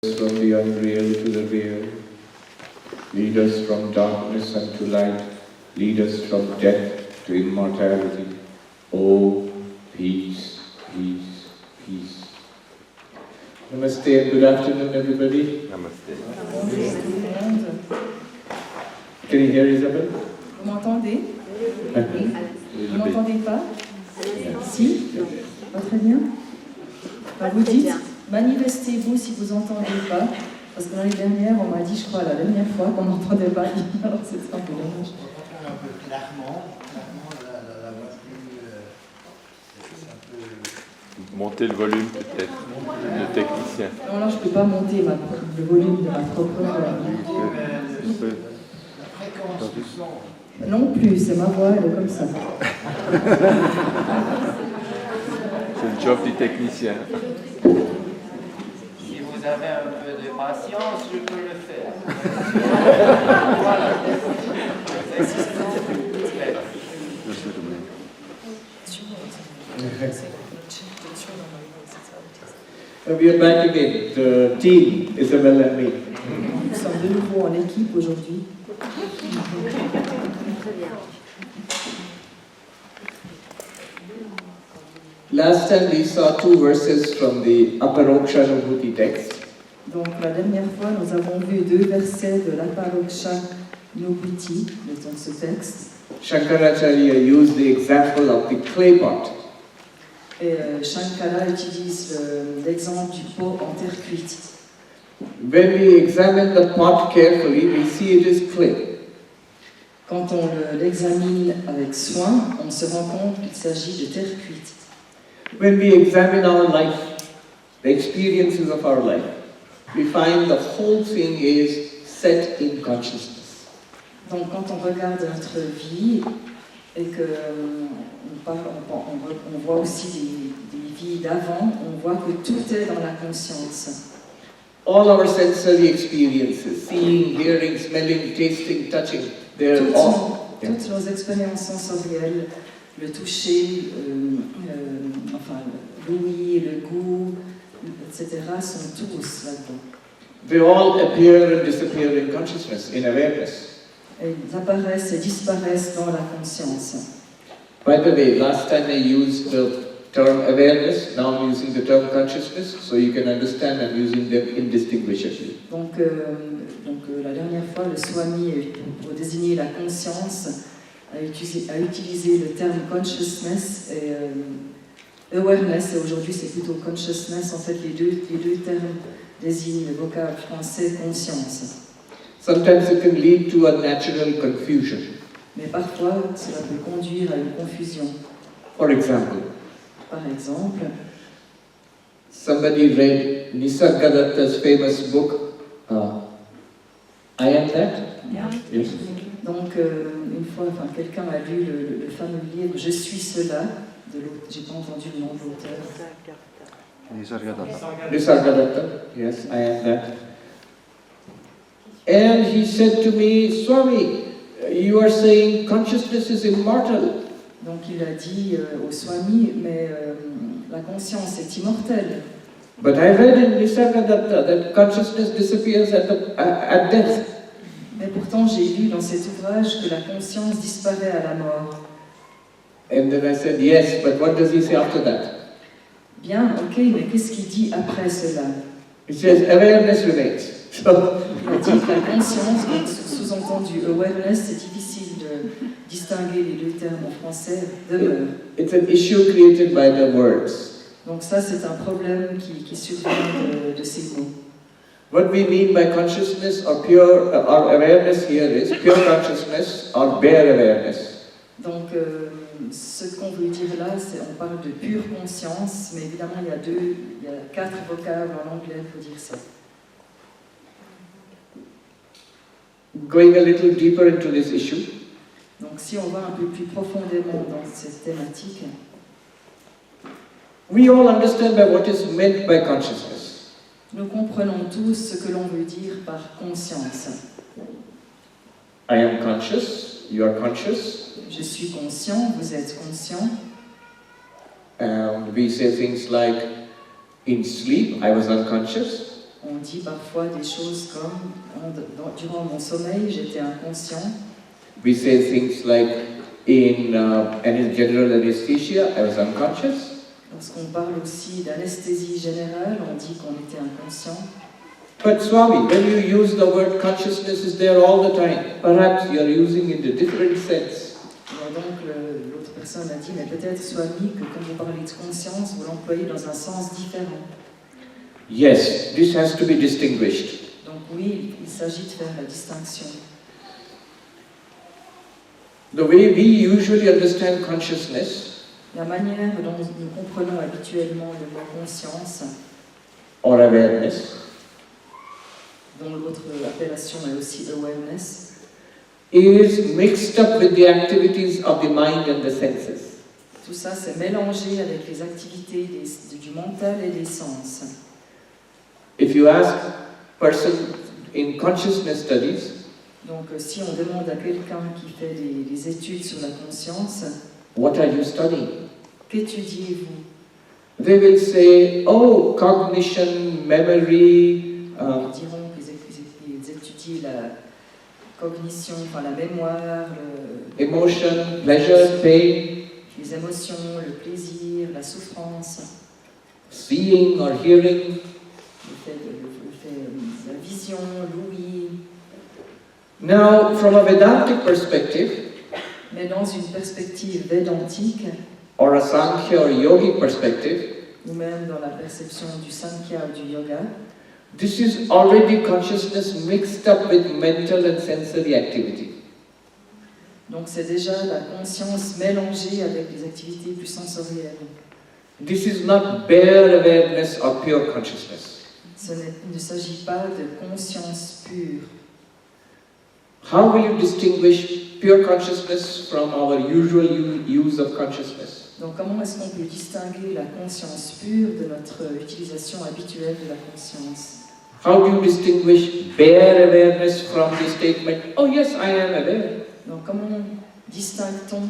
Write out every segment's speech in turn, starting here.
From the unreal to the real, lead us from darkness unto light, lead us from death to immortality. Oh, peace, peace, peace. Namaste and good afternoon, everybody. Namaste. Can you hear Isabel? Vous m'entendez? Oui. Vous m'entendez pas? Si? Pas très bien. Vous dites, manifestez-vous si vous n'entendez pas, parce que l'année dernière, on m'a dit, je crois, la dernière fois qu'on n'entendait pas, alors c'est un peu dommage. Un peu clairement la voix plus... Montez le volume peut-être, le technicien. Non, là, je ne peux pas monter le volume de ma propre voix. La fréquence du son. Non plus, c'est ma voix, elle est comme ça. C'est le job du technicien. Si vous avez un peu de patience, je peux le faire. Voilà. We are back again, the team, Isabel and me. Nous sommes de nouveau en équipe aujourd'hui. Last time we saw two verses from the Aparokshanubhuti text. Donc la dernière fois, nous avons vu deux versets de l'Aparoksanubhuti, donc ce texte. Shankaracharya used the example of the clay pot. Et Shankara utilise l'exemple du pot en terre cuite. When we examine the pot carefully, we see it is clay. Quand on l'examine avec soin, on se rend compte qu'il s'agit de terre cuite. When we examine our life, the experiences of our life, we find the whole thing is set in consciousness. Donc quand on regarde notre vie et on voit aussi des vies d'avant, on voit que tout est dans la conscience. All our sensory experiences, seeing, hearing, smelling, tasting, touching, they're all... Toutes nos expériences sensorielles, le toucher, l'ouïe, le goût, etc., sont tous là-dedans. They all appear and disappear in consciousness, in awareness. Et ils apparaissent et disparaissent dans la conscience. By the way, last time I used the term awareness, now I'm using the term consciousness, so you can understand I'm using them indistinguishably. Donc la dernière fois, le Swami, pour désigner la conscience, a utilisé le terme consciousness et awareness, et aujourd'hui c'est plutôt consciousness. En fait, les deux termes désignent le vocable français conscience. Sometimes it can lead to a natural confusion. Mais parfois, cela peut conduire à une confusion. For example, Par exemple, somebody read Nisargadatta's famous book, I Am That? Yes. donc une fois, quelqu'un a lu le fameux livre Je suis cela, de l'autre, j'ai pas entendu le nom de l'auteur. Nisargadatta, yes, I Am That. And he said to me, Swami, you are saying consciousness is immortal. Donc il a dit au Swami, mais la conscience est immortelle. But I read in Nisargadatta that consciousness disappears at death. Mais pourtant j'ai lu dans cet ouvrage que la conscience disparaît à la mort. And then I said, yes, but what does he say after that? Bien, ok, mais qu'est-ce qu'il dit après cela? He says, awareness remains. So, Il a dit que la conscience, donc sous-entendu awareness, c'est difficile de distinguer les deux termes en français, demeure. it's an issue created by the words. Donc ça, c'est un problème qui survient de ces mots. What we mean by consciousness or pure, or awareness here is pure consciousness or bare awareness. Donc ce qu'on veut dire là, c'est on parle de pure conscience, mais évidemment il y a 4 vocables en anglais pour dire ça. Going a little deeper into this issue, Donc si on va un peu plus profondément dans cette thématique, we all understand by what is meant by consciousness. nous comprenons tous ce que l'on veut dire par conscience. I am conscious, you are conscious, Je suis conscient, vous êtes conscient. and we say things like, in sleep I was unconscious. On dit parfois des choses comme durant mon sommeil, j'étais inconscient. We say things like in general anesthesia, I was unconscious. Lorsqu'on parle aussi d'anesthésie générale, on dit qu'on était inconscient. But Swami, when you use the word consciousness is there all the time. Perhaps you are using it in a different sense. Et donc l'autre personne a dit, mais peut-être Swami, que quand vous parlez de conscience, vous l'employez dans un sens différent. Yes, this has to be distinguished. Donc oui, il s'agit de faire la distinction. The way we usually understand consciousness La manière dont nous comprenons habituellement le mot conscience, or awareness dont l'autre appellation est aussi awareness, is mixed up with the activities of the mind and the senses. tout ça c'est mélangé avec les activités du mental et des sens. If you ask a person in consciousness studies, Donc si on demande à quelqu'un qui fait des études sur la conscience, what are you studying? qu'étudiez-vous? They will say, oh, cognition, memory, Ils diront qu'ils étudient la cognition, enfin la mémoire, emotion, pleasure, pain, les émotions, le plaisir, la souffrance, seeing or hearing. la vision, l'ouïe. Now, from a Vedantic perspective, Mais dans une perspective védantique, or a Sankhya or yogic perspective, ou même dans la perception du Sankhya ou du yoga, this is already consciousness mixed up with mental and sensory activity. donc c'est déjà la conscience mélangée avec les activités plus sensorielles. This is not bare awareness or pure consciousness. Il ne s'agit pas de conscience pure. How will you distinguish pure consciousness from our usual use of consciousness? Donc comment est-ce qu'on peut distinguer la conscience pure de notre utilisation habituelle de la conscience? How do you distinguish bare awareness from the statement, oh yes, I am aware? Donc comment distingue-t-on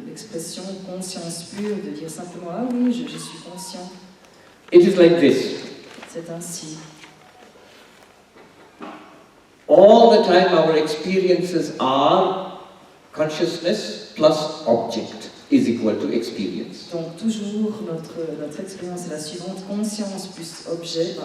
l'expression conscience pure de dire simplement ah oui, je suis conscient? It is like this. C'est ainsi. All the time our experiences are consciousness plus object is equal to experience. Donc toujours notre expérience est la suivante, conscience plus objet,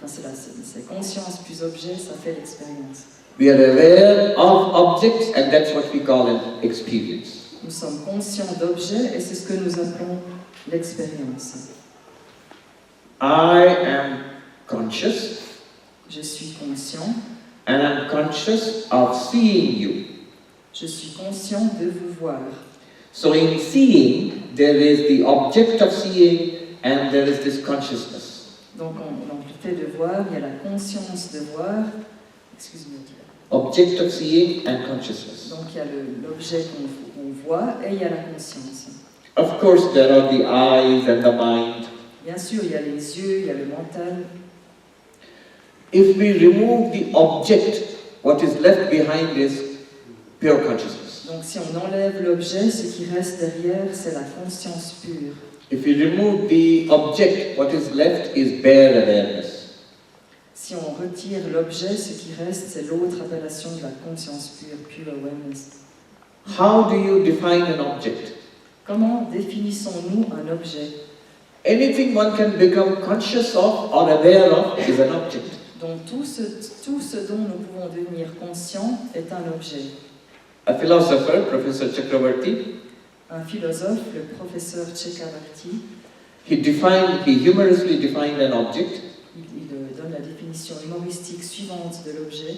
c'est conscience plus objet, ça fait l'expérience. We are aware of objects and that's what we call an experience. Nous sommes conscients d'objets et c'est ce que nous appelons l'expérience. I am conscious Je suis conscient. and I'm conscious of seeing you. Je suis conscient de vous voir. So in seeing, there is the object of seeing and there is this consciousness. Donc dans le fait de voir, il y a la conscience de voir. Excuse-moi. Object of seeing and consciousness. Donc il y a l'objet qu'on voit et il y a la conscience. Of course, there are the eyes and the mind. Bien sûr, il y a les yeux, il y a le mental. If we remove the object, what is left behind is pure consciousness. Donc si on enlève l'objet, ce qui reste derrière, c'est la conscience pure. If we remove the object, what is left is bare awareness. Si on retire l'objet, ce qui reste, c'est l'autre appellation de la conscience pure, pure awareness. How do you define an object? Comment définissons-nous un objet? Anything one can become conscious of or aware of is an object. Donc tout ce dont nous pouvons devenir conscients est un objet. A philosopher, Professor Chakravarti, Un philosophe, le professeur Chakravarti, he humorously defined an object. il donne la définition humoristique suivante de l'objet.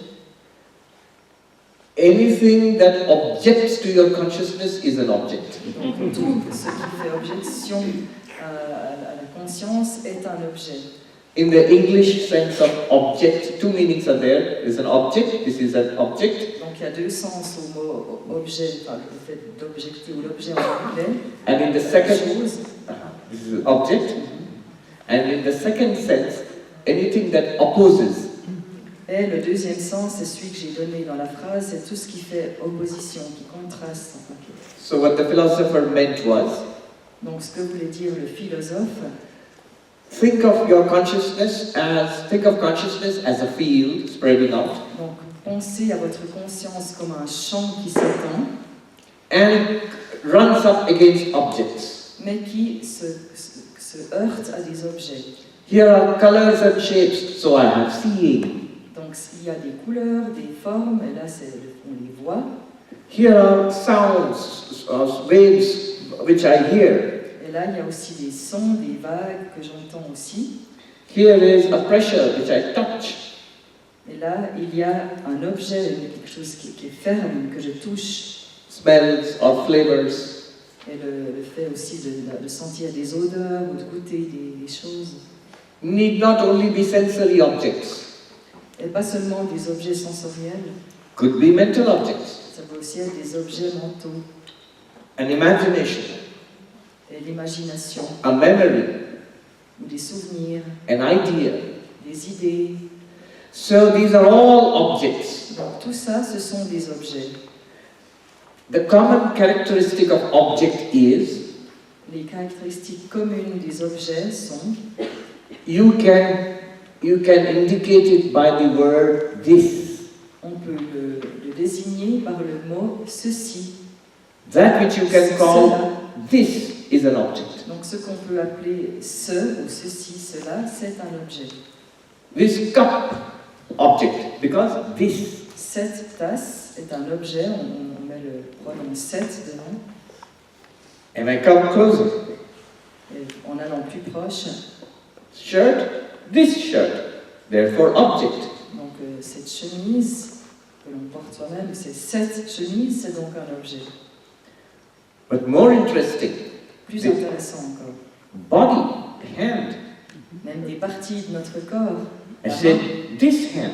Anything that objects to your consciousness is an object. Donc tout ce qui fait objection à la conscience est un objet. In the English sense of object, two meanings are there. There's an object, this is an object. Donc il y a deux sens au mot objet, enfin, le fait d'objecter ou l'objet en anglais. And in the second, chose. this is object. And in the second sense, anything that opposes. Et le deuxième sens, c'est celui que j'ai donné dans la phrase, c'est tout ce qui fait opposition, qui contraste. So what the philosopher meant was, Donc ce que voulait dire le philosophe, think of consciousness as a field spreading out, Donc, pensez à votre conscience comme un champ qui s'étend, and it runs up against objects. mais qui se heurte à des objets. Here are colors and shapes, so I have seeing. Donc, il y a des couleurs, des formes, et là, on les voit. Here are sounds, waves, which I hear. Et là, il y a aussi des sons, des vagues que j'entends aussi. Here is a pressure, which I touch. Et là, il y a un objet, quelque chose qui est ferme, que je touche. Smells or flavors. Et le fait aussi de sentir des odeurs ou de goûter des choses. Need not only be sensory objects. Et pas seulement des objets sensoriels, Could be mental objects. ça peut aussi être des objets mentaux. An imagination, Et l'imagination, a memory, ou des souvenirs, an idea. des idées. So these are all objects. Donc tout ça, ce sont des objets. The common characteristic of object is Les caractéristiques communes des objets sont you can indicate it by the word this. on peut le désigner par le mot ceci. That which you can call this is an object. Donc ce qu'on peut appeler ce ou ceci, cela, c'est un objet. This cup, object, because this. Cette tasse est un objet, on met le pronom cette dedans. And I come closer. Et en allant plus proche, Shirt, this shirt, therefore object. donc cette chemise que l'on porte soi-même, c'est cette chemise, c'est donc un objet. But more interesting, Plus Des- intéressant encore, body, hand. même des parties de notre corps. I La said main, this hand,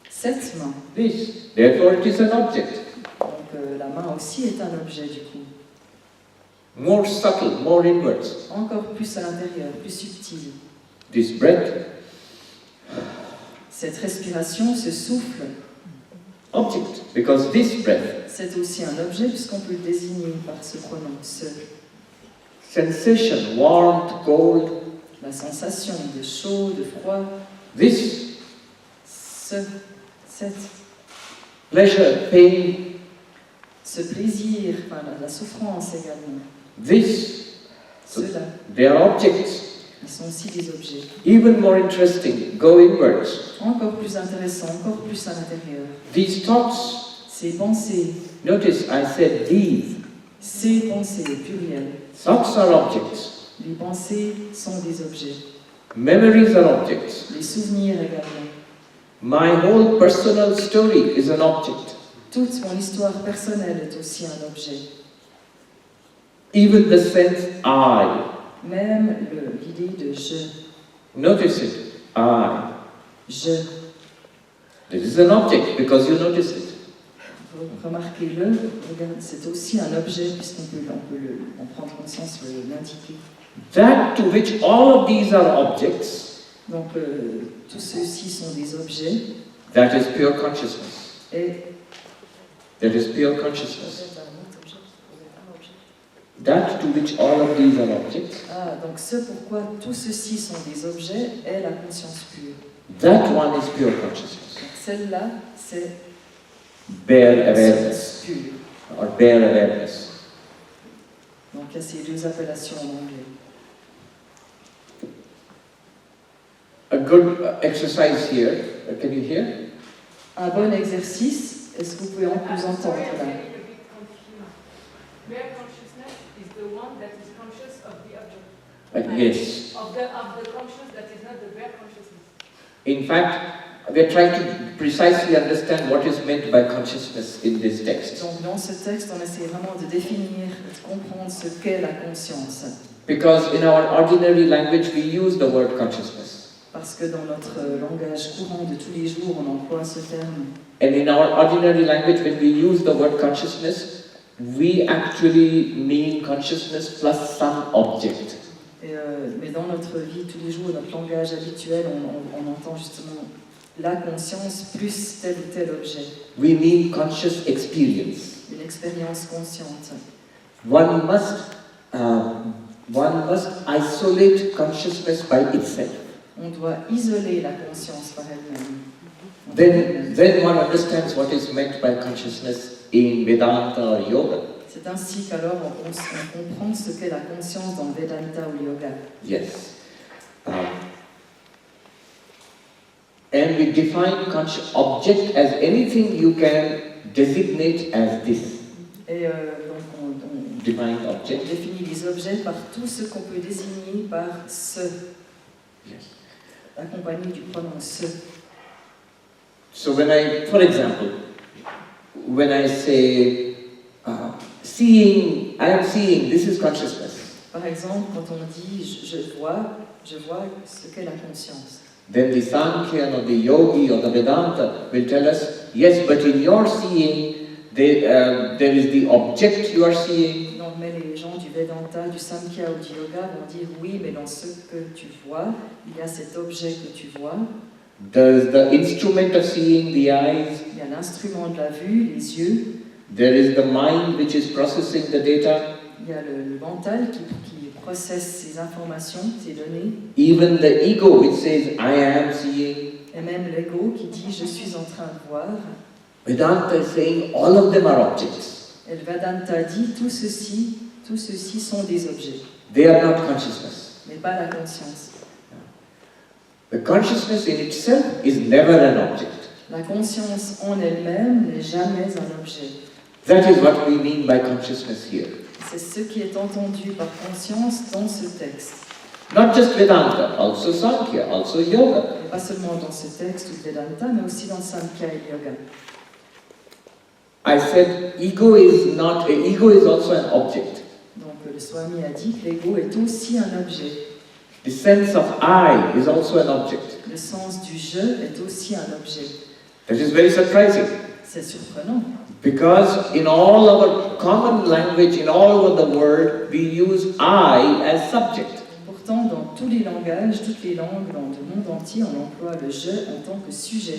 cette main, this, therefore it is an object. donc la main aussi est un objet du coup. More subtle, more inwards. Encore plus à l'intérieur, plus subtil. This breath, Cette respiration, ce souffle, object, because this breath, c'est aussi un objet puisqu'on peut le désigner par ce pronom ce. sensation, warmth, cold, La sensation de chaud, de froid, this, cette, pleasure, pain, ce plaisir, enfin la souffrance également. this, Ceux-là, they are objects. ils sont aussi des objets. Even more interesting, go inwards. Encore plus intéressant, encore plus à l'intérieur. These thoughts, Ces pensées, notice I said these. ces pensées au pluriel. Thoughts are objects. Les pensées sont des objets. Memories are objects. Les souvenirs également. My whole personal story is an object. Toute mon histoire personnelle est aussi un objet. Even the sense I. Même l'idée de je. Notice it. I. Je. This is an object because you notice it. Remarquez-le, regardez, c'est aussi un objet puisqu'on peut en prendre conscience, l'indiquer. That to which all of these are objects, Donc tous ceux-ci sont des objets that is pure consciousness. et That is pure consciousness. That to which all of these are objects, donc ce pourquoi tous ceux-ci sont des objets est la conscience pure. that one is pure consciousness. Donc celle-là, c'est Bare la awareness conscience pure. or bare awareness. Donc il y a ces deux appellations en anglais. A good exercise here. Can you hear? Un bon exercice, est-ce que vous pouvez nous entendre là? Bare consciousness is the one that is conscious of the object. Yes. Of the conscious that is not the bare consciousness. In fact, we are trying to precisely understand what is meant by consciousness in this text. Donc dans ce texte, on essaie vraiment de définir, de comprendre ce qu'est la conscience. Because in our ordinary language we use the word consciousness. Parce que dans notre langage courant de tous les jours, on emploie ce terme. And in our ordinary language when we use the word consciousness, we actually mean consciousness plus some object. Mais dans notre vie, tous les jours, notre langage habituel, on entend justement la conscience plus tel ou tel objet. We mean conscious experience. Une expérience consciente. One must one must isolate consciousness by itself. On doit isoler la conscience par elle-même. Then one understands what is meant by consciousness in Vedanta or yoga. C'est ainsi qu'alors on comprend ce qu'est la conscience dans le Vedanta ou le yoga. Yes. And we define object as anything you can designate as this. Et donc on Define object. définit les objets par tout ce qu'on peut désigner par ce, Yes. accompagné du pronom ce. So for example, when I say seeing, I am seeing, this is consciousness. Par exemple, quand on dit je vois ce qu'est la conscience. Then the Sankhya or the Yogi or the Vedanta will tell us, yes, but in your seeing, there is the object you are seeing. Non, mais les gens du Vedanta, du Samkhya ou du Yoga vont dire oui, mais dans ce que tu vois, il y a cet objet que tu vois. There's the instrument of seeing, the eyes. Il y a l'instrument de la vue, les yeux. There is the mind which is processing the data. Il y a le mental qui processe ces informations, ces données. Even the ego which says, I am seeing. Et même l'ego qui dit je suis en train de voir. Vedanta is saying all of them are objects. Et le Vedanta dit tout ceci sont des objets, They are not consciousness. mais pas la conscience. The consciousness in itself is never an object. La conscience en elle-même n'est jamais un objet. That is what we mean by consciousness here. C'est ce qui est entendu par conscience dans ce texte. Not just Vedanta, also Sankhya, also Yoga. Et pas seulement dans ce texte ou Vedanta, mais aussi dans Samkhya et Yoga. I said ego is also an object. Donc le Swami a dit que l'ego est aussi un objet. The sense of I is also an object. Le sens du je est aussi un objet. That is very surprising. C'est surprenant. Because in all our common language, in all over the world, we use I as subject. Pourtant, dans tous les langages, toutes les langues, dans le monde entier, on emploie le je en tant que sujet.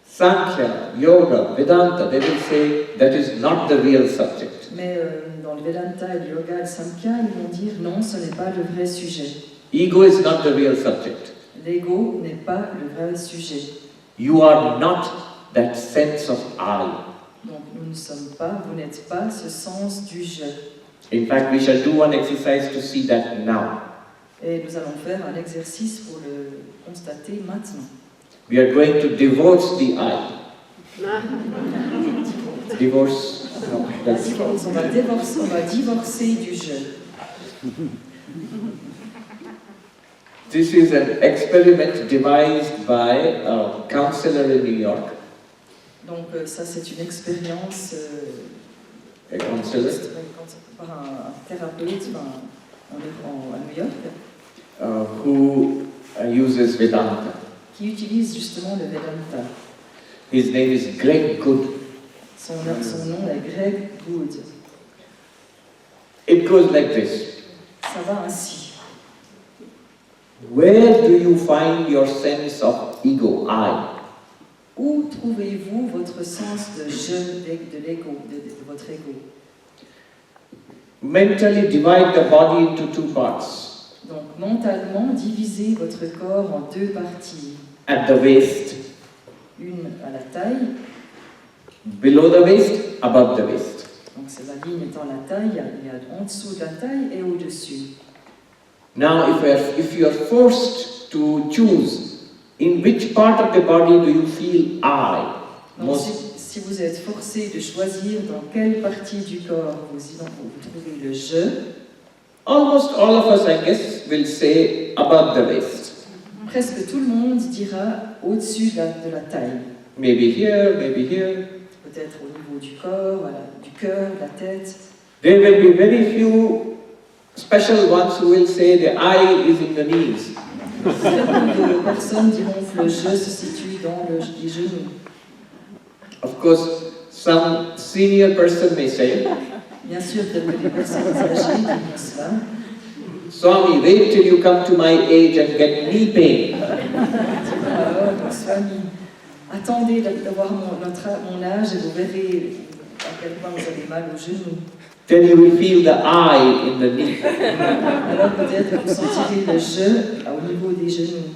Sankhya, Yoga, Vedanta, they will say that is not the real subject. Mais dans le Vedanta et le Yoga et le Samkhya, ils vont dire non, ce n'est pas le vrai sujet. Ego is not the real subject. L'ego n'est pas le vrai sujet. You are not that sense of I. Donc nous ne sommes pas, vous n'êtes pas ce sens du je. In fact, we shall do one exercise to see that now. Et nous allons faire un exercice pour le constater maintenant. We are going to divorce the I. Divorce? No, that's On va divorcer du je. This is an experiment devised by a counselor in New York. Donc ça c'est une expérience A counselor par un thérapeute à New York who uses Vedanta. qui utilise justement le Vedanta. His name is Greg Good. Son nom est Greg Good. It goes like this. Ça va ainsi. Where do you find your sense of ego, I? Où trouvez-vous votre sens de je, de l'ego, de votre ego? Mentally divide the body into two parts. Donc mentalement, divisez votre corps en deux parties. At the waist, Une à la taille, below the waist, above the waist. donc c'est la ligne étant la taille, il y a en dessous de la taille et au-dessus. Now, if you are forced to choose, in which part of the body do you feel I? Donc si vous êtes forcé de choisir dans quelle partie du corps vous trouvez le je, Almost all of us, I guess, will say above the waist. presque tout le monde dira au-dessus de la taille. Maybe here, maybe here. Peut-être au niveau du corps, du cœur, de la tête. There will be very few special ones who will say the I is in the knees. Très peu de personnes diront que le je se situe dans les genoux. Of course, some senior person may say, Bien sûr, peut-être que les personnes âgées diront cela. Swami, wait till you come to my age and get knee pain. Alors, Swami, attendez d'avoir mon âge et vous verrez à quel point vous avez mal aux genoux. then you will feel the I in the knee. Alors peut-être que vous sentirez le je au niveau des genoux.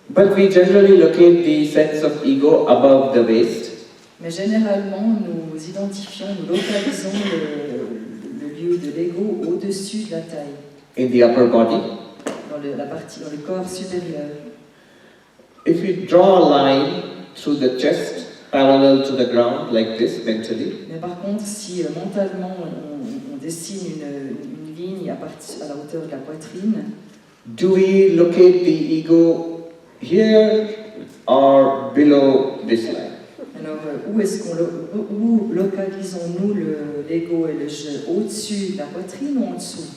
But we generally locate the sense of ego above the waist. Mais généralement, nous identifions, nous localisons le lieu de l'ego au-dessus de la taille, In the upper body. dans le corps supérieur. If we draw a line through the chest, parallel to the ground, like this, mentally, Mais par contre, si mentalement on dessine une ligne à la hauteur de la poitrine, do we locate the ego here or below this line? alors où localisons-nous l'ego et le je? Au-dessus de la poitrine ou en dessous?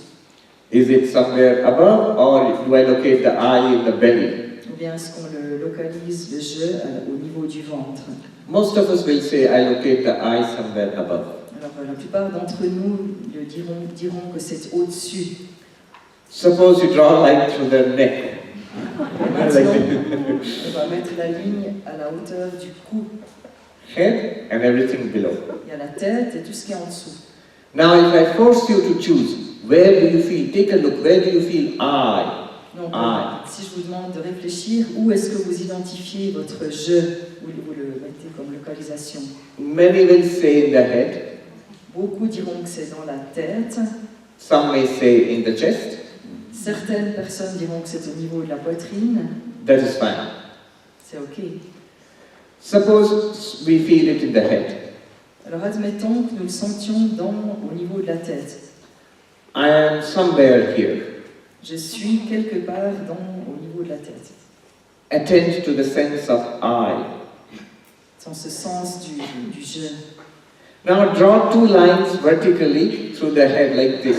Is it somewhere above or do I locate the I in the belly? Ou bien est-ce qu'on le localise, le je, au niveau du ventre? Most of us will say, I locate the I somewhere above. Alors la plupart d'entre nous diront que c'est au-dessus. Suppose you draw a line through the neck. Maintenant, on va mettre la ligne à la hauteur du cou. Head and everything below. Il y a la tête et tout ce qui est en dessous. Now if I force you to choose, where do you feel? Take a look, where do you feel I? Donc, I. si je vous demande de réfléchir, où est-ce que vous identifiez votre je, où vous le mettez comme localisation? Many will say in the head, Beaucoup diront que c'est dans la tête. some may say in the chest. Certaines personnes diront que c'est au niveau de la poitrine. That is fine. C'est ok. Suppose we feel it in the head. Alors admettons que nous le sentions au niveau de la tête. I am somewhere here. Je suis quelque part au niveau de la tête. Attend to the sense of I. Dans ce sens du je. Now draw two lines vertically through the head like this.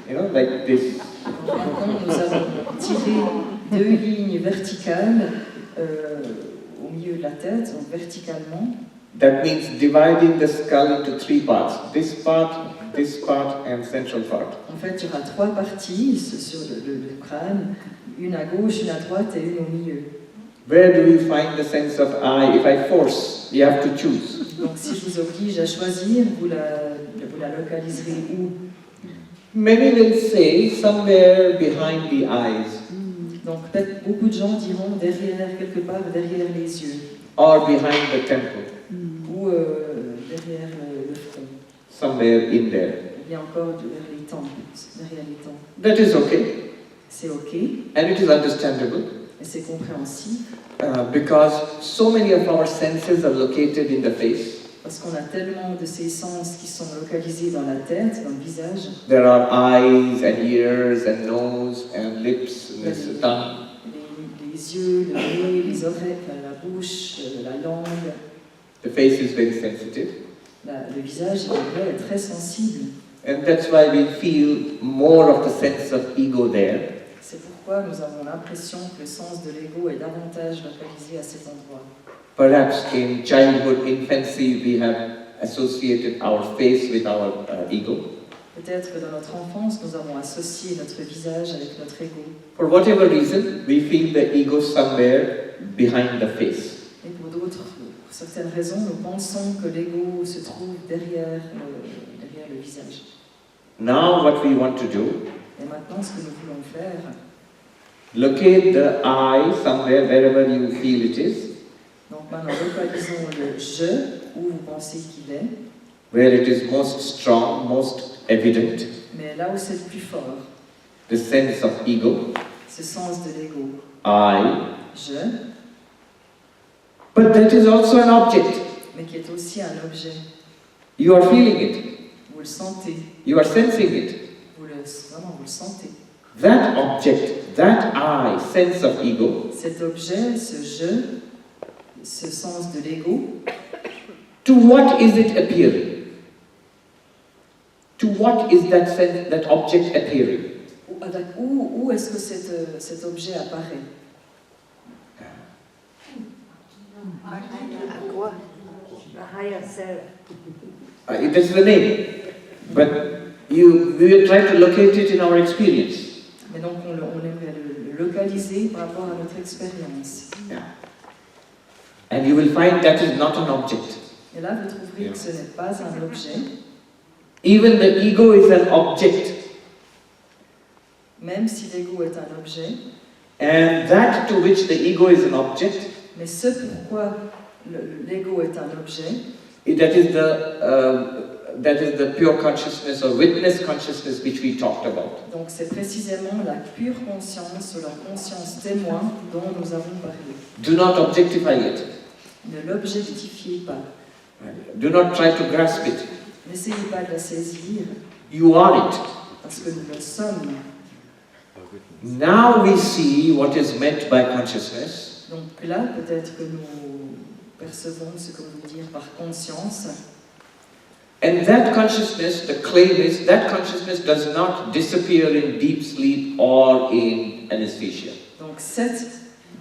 You know, like this. Maintenant, nous avons tiré deux lignes verticales au milieu de la tête, donc verticalement. That means dividing the skull into three parts. This part, and central part. En fait, il y aura trois parties sur le crâne, une à gauche, une à droite et une au milieu. Where do you find the sense of I? If I force, you have to choose. Donc si je vous oblige à choisir, vous la localiserez où? Many will say somewhere behind the eyes Donc peut-être beaucoup de gens diront quelque part derrière les yeux, or behind the temple, ou derrière le front, somewhere in there. ou bien encore derrière les tempes. That is okay, C'est ok, and it is understandable et c'est compréhensible, because so many of our senses are located in the face. parce qu'on a tellement de ces sens qui sont localisés dans la tête, dans le visage. There are eyes and ears and nose and lips and this tongue. Les yeux, le nez, les oreilles, la bouche, la langue. The face is very sensitive. Le visage est très sensible. And that's why we feel more of the sense of ego there. C'est pourquoi nous avons l'impression que le sens de l'ego est davantage localisé à cet endroit. Perhaps in childhood, infancy, we have associated our face with our ego. Peut-être que dans notre enfance, nous avons associé notre visage avec notre ego. For whatever reason, we feel the ego somewhere behind the face. Et pour certaines raisons, nous pensons que l'ego se trouve derrière le visage. Now what we want to do, Et maintenant, ce que nous voulons faire, locate the I somewhere, wherever you feel it is. donc maintenant, localisons le je, où vous pensez qu'il est, Where it is most strong, most evident, mais là où c'est le plus fort, the sense of ego, ce sens de l'ego, I, je, but that is also an object. mais qui est aussi un objet. You are feeling it, Vous le sentez, you are sensing it. vraiment vous le sentez. That object, that I, sense of ego, Cet objet, ce je, ce sens de l'ego, to what is it appearing? To what is that sense, that object appearing? où est-ce que cet objet apparaît? À quoi? The higher self. That's the name. But we will try to locate it in our experience. Mais donc on aimerait le localiser par rapport à notre expérience. Yeah. And you will find that is not an object. Et là, vous trouverez que ce n'est pas un objet. Even the ego is an object, Même si l'ego est un objet, and that to which the ego is an object, mais ce pourquoi l'ego est un objet, that is the pure consciousness or witness consciousness which we talked about. donc c'est précisément la pure conscience ou la conscience témoin dont nous avons parlé. Do not objectify it. Ne l'objectifiez pas. Do not try to grasp it. N'essayez pas de la saisir, You are it. parce que nous le sommes. Now we see what is meant by consciousness. Donc là, peut-être que nous percevons ce que veut dire par conscience. And that consciousness, the claim is, that consciousness does not disappear in deep sleep or in anesthesia. Donc cette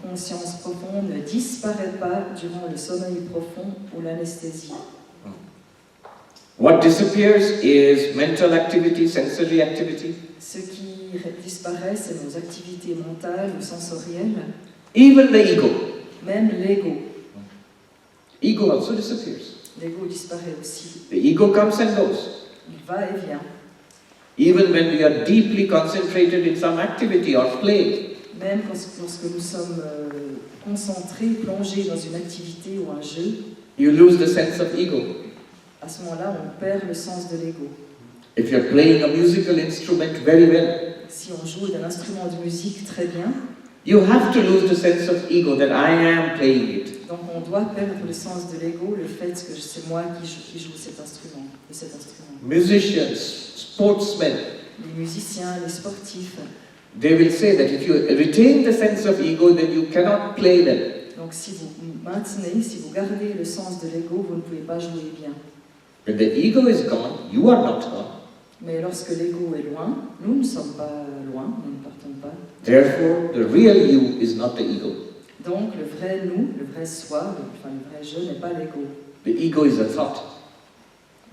conscience profonde ne disparaît pas durant le sommeil profond ou l'anesthésie. What disappears is mental activity, sensory activity. Ce qui disparaît, c'est nos activités mentales ou sensorielles, Even the ego. même l'ego. Ego also disappears. L'ego disparaît aussi. The ego comes and goes. Il va et vient. Even when we are deeply concentrated in some activity or play, Même lorsque nous sommes concentrés, plongés dans une activité ou un jeu, you lose the sense of ego. à ce moment-là, on perd le sens de l'ego. If you're playing a musical instrument very well, Si on joue d'un instrument de musique très bien, you have to lose the sense of ego that I am playing it. donc on doit perdre le sens de l'ego, le fait que c'est moi qui joue cet instrument, de cet instrument. Musicians, sportsmen, Les musiciens, les sportifs. they will say that if you retain the sense of ego, then you cannot play them. Donc si vous maintenez, si vous gardez le sens de l'ego, vous ne pouvez pas jouer bien. When the ego is gone, you are not gone. Mais lorsque l'ego est loin, nous ne sommes pas loin, nous ne partons pas. Therefore, the real you is not the ego. Donc le vrai nous, le vrai soi, le vrai je n'est pas l'ego. The ego is a thought.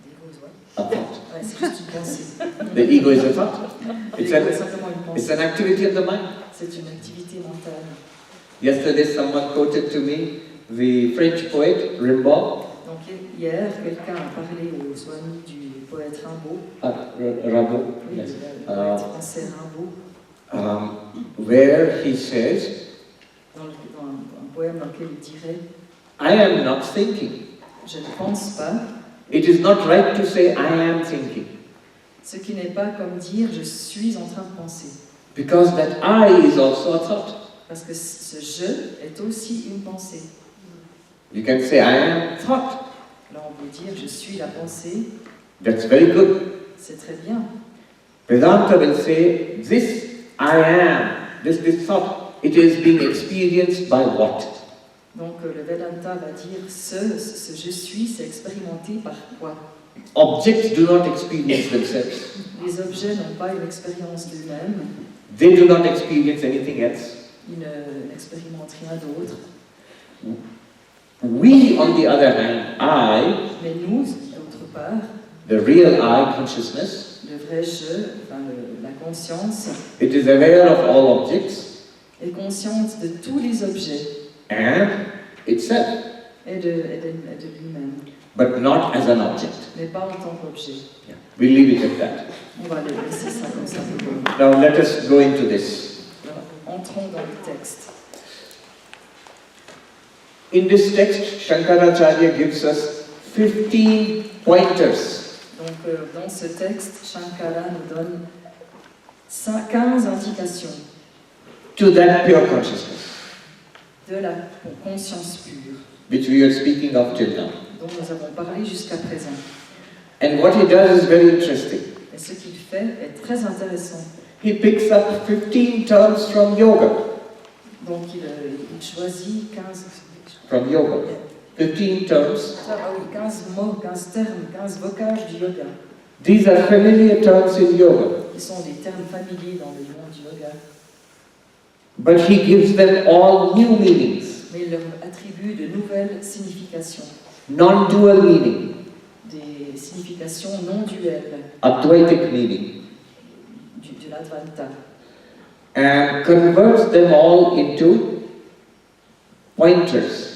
L'ego, ouais. A thought. Ouais, c'est juste une pensée. The ego is a thought. It's L'ego est an, simplement une it's pensée. an activity of the mind. C'est une activité mentale. Yesterday, someone quoted to me the French poet Rimbaud. Donc hier, quelqu'un a parlé au Swami du poète Rimbaud, Rimbaud, oui, yes. le poète français Rimbaud, Where he says, dans un poème dans lequel il dirait I am not thinking. « Je ne pense pas », It is not right to say I am thinking, ce qui n'est pas comme dire « je suis en train de penser because that I is also a thought. ». Parce que ce « je » est aussi une pensée. You can say I am thought. Là, on peut dire « je suis la pensée That's very good. » c'est très bien. Vedanta will say this I am, this thought, it is being experienced by what? Donc le Vedanta va dire ce je suis, c'est expérimenté par quoi? Objects do not experience themselves. Les objets n'ont pas une expérience d'eux-mêmes, They do not experience anything else. ils n'expérimentent rien d'autre. We, on the other hand, I, Mais nous, d'autre part, the real I, consciousness, le vrai je, enfin, la conscience, it is aware of all objects est consciente de tous les objets and itself, et de lui-même, but not as an object. mais pas en tant qu'objet. We'll leave it at that. On va le laisser ça comme ça. Now let us go into this. Alors, entrons dans le texte. In this text, Shankaracharya gives us 15 pointers Donc, dans ce texte, Shankara nous donne 15 indications to that pure consciousness, de la conscience pure, which we are speaking of till now. dont nous avons parlé jusqu'à présent. And what he does is very interesting. Et ce qu'il fait est très intéressant. He picks up 15 terms from yoga. Donc, il choisit 15, From yoga. 15 terms. 15 mots, 15 termes, 15 vocages du yoga. These are familiar terms in yoga. Qui sont des termes familiers dans le monde du yoga. But he gives them all new meanings. Mais il leur attribue de nouvelles significations. Non-dual meaning. Des significations non duelles. Advaitic meaning. De l'Advaita. And converts them all into pointers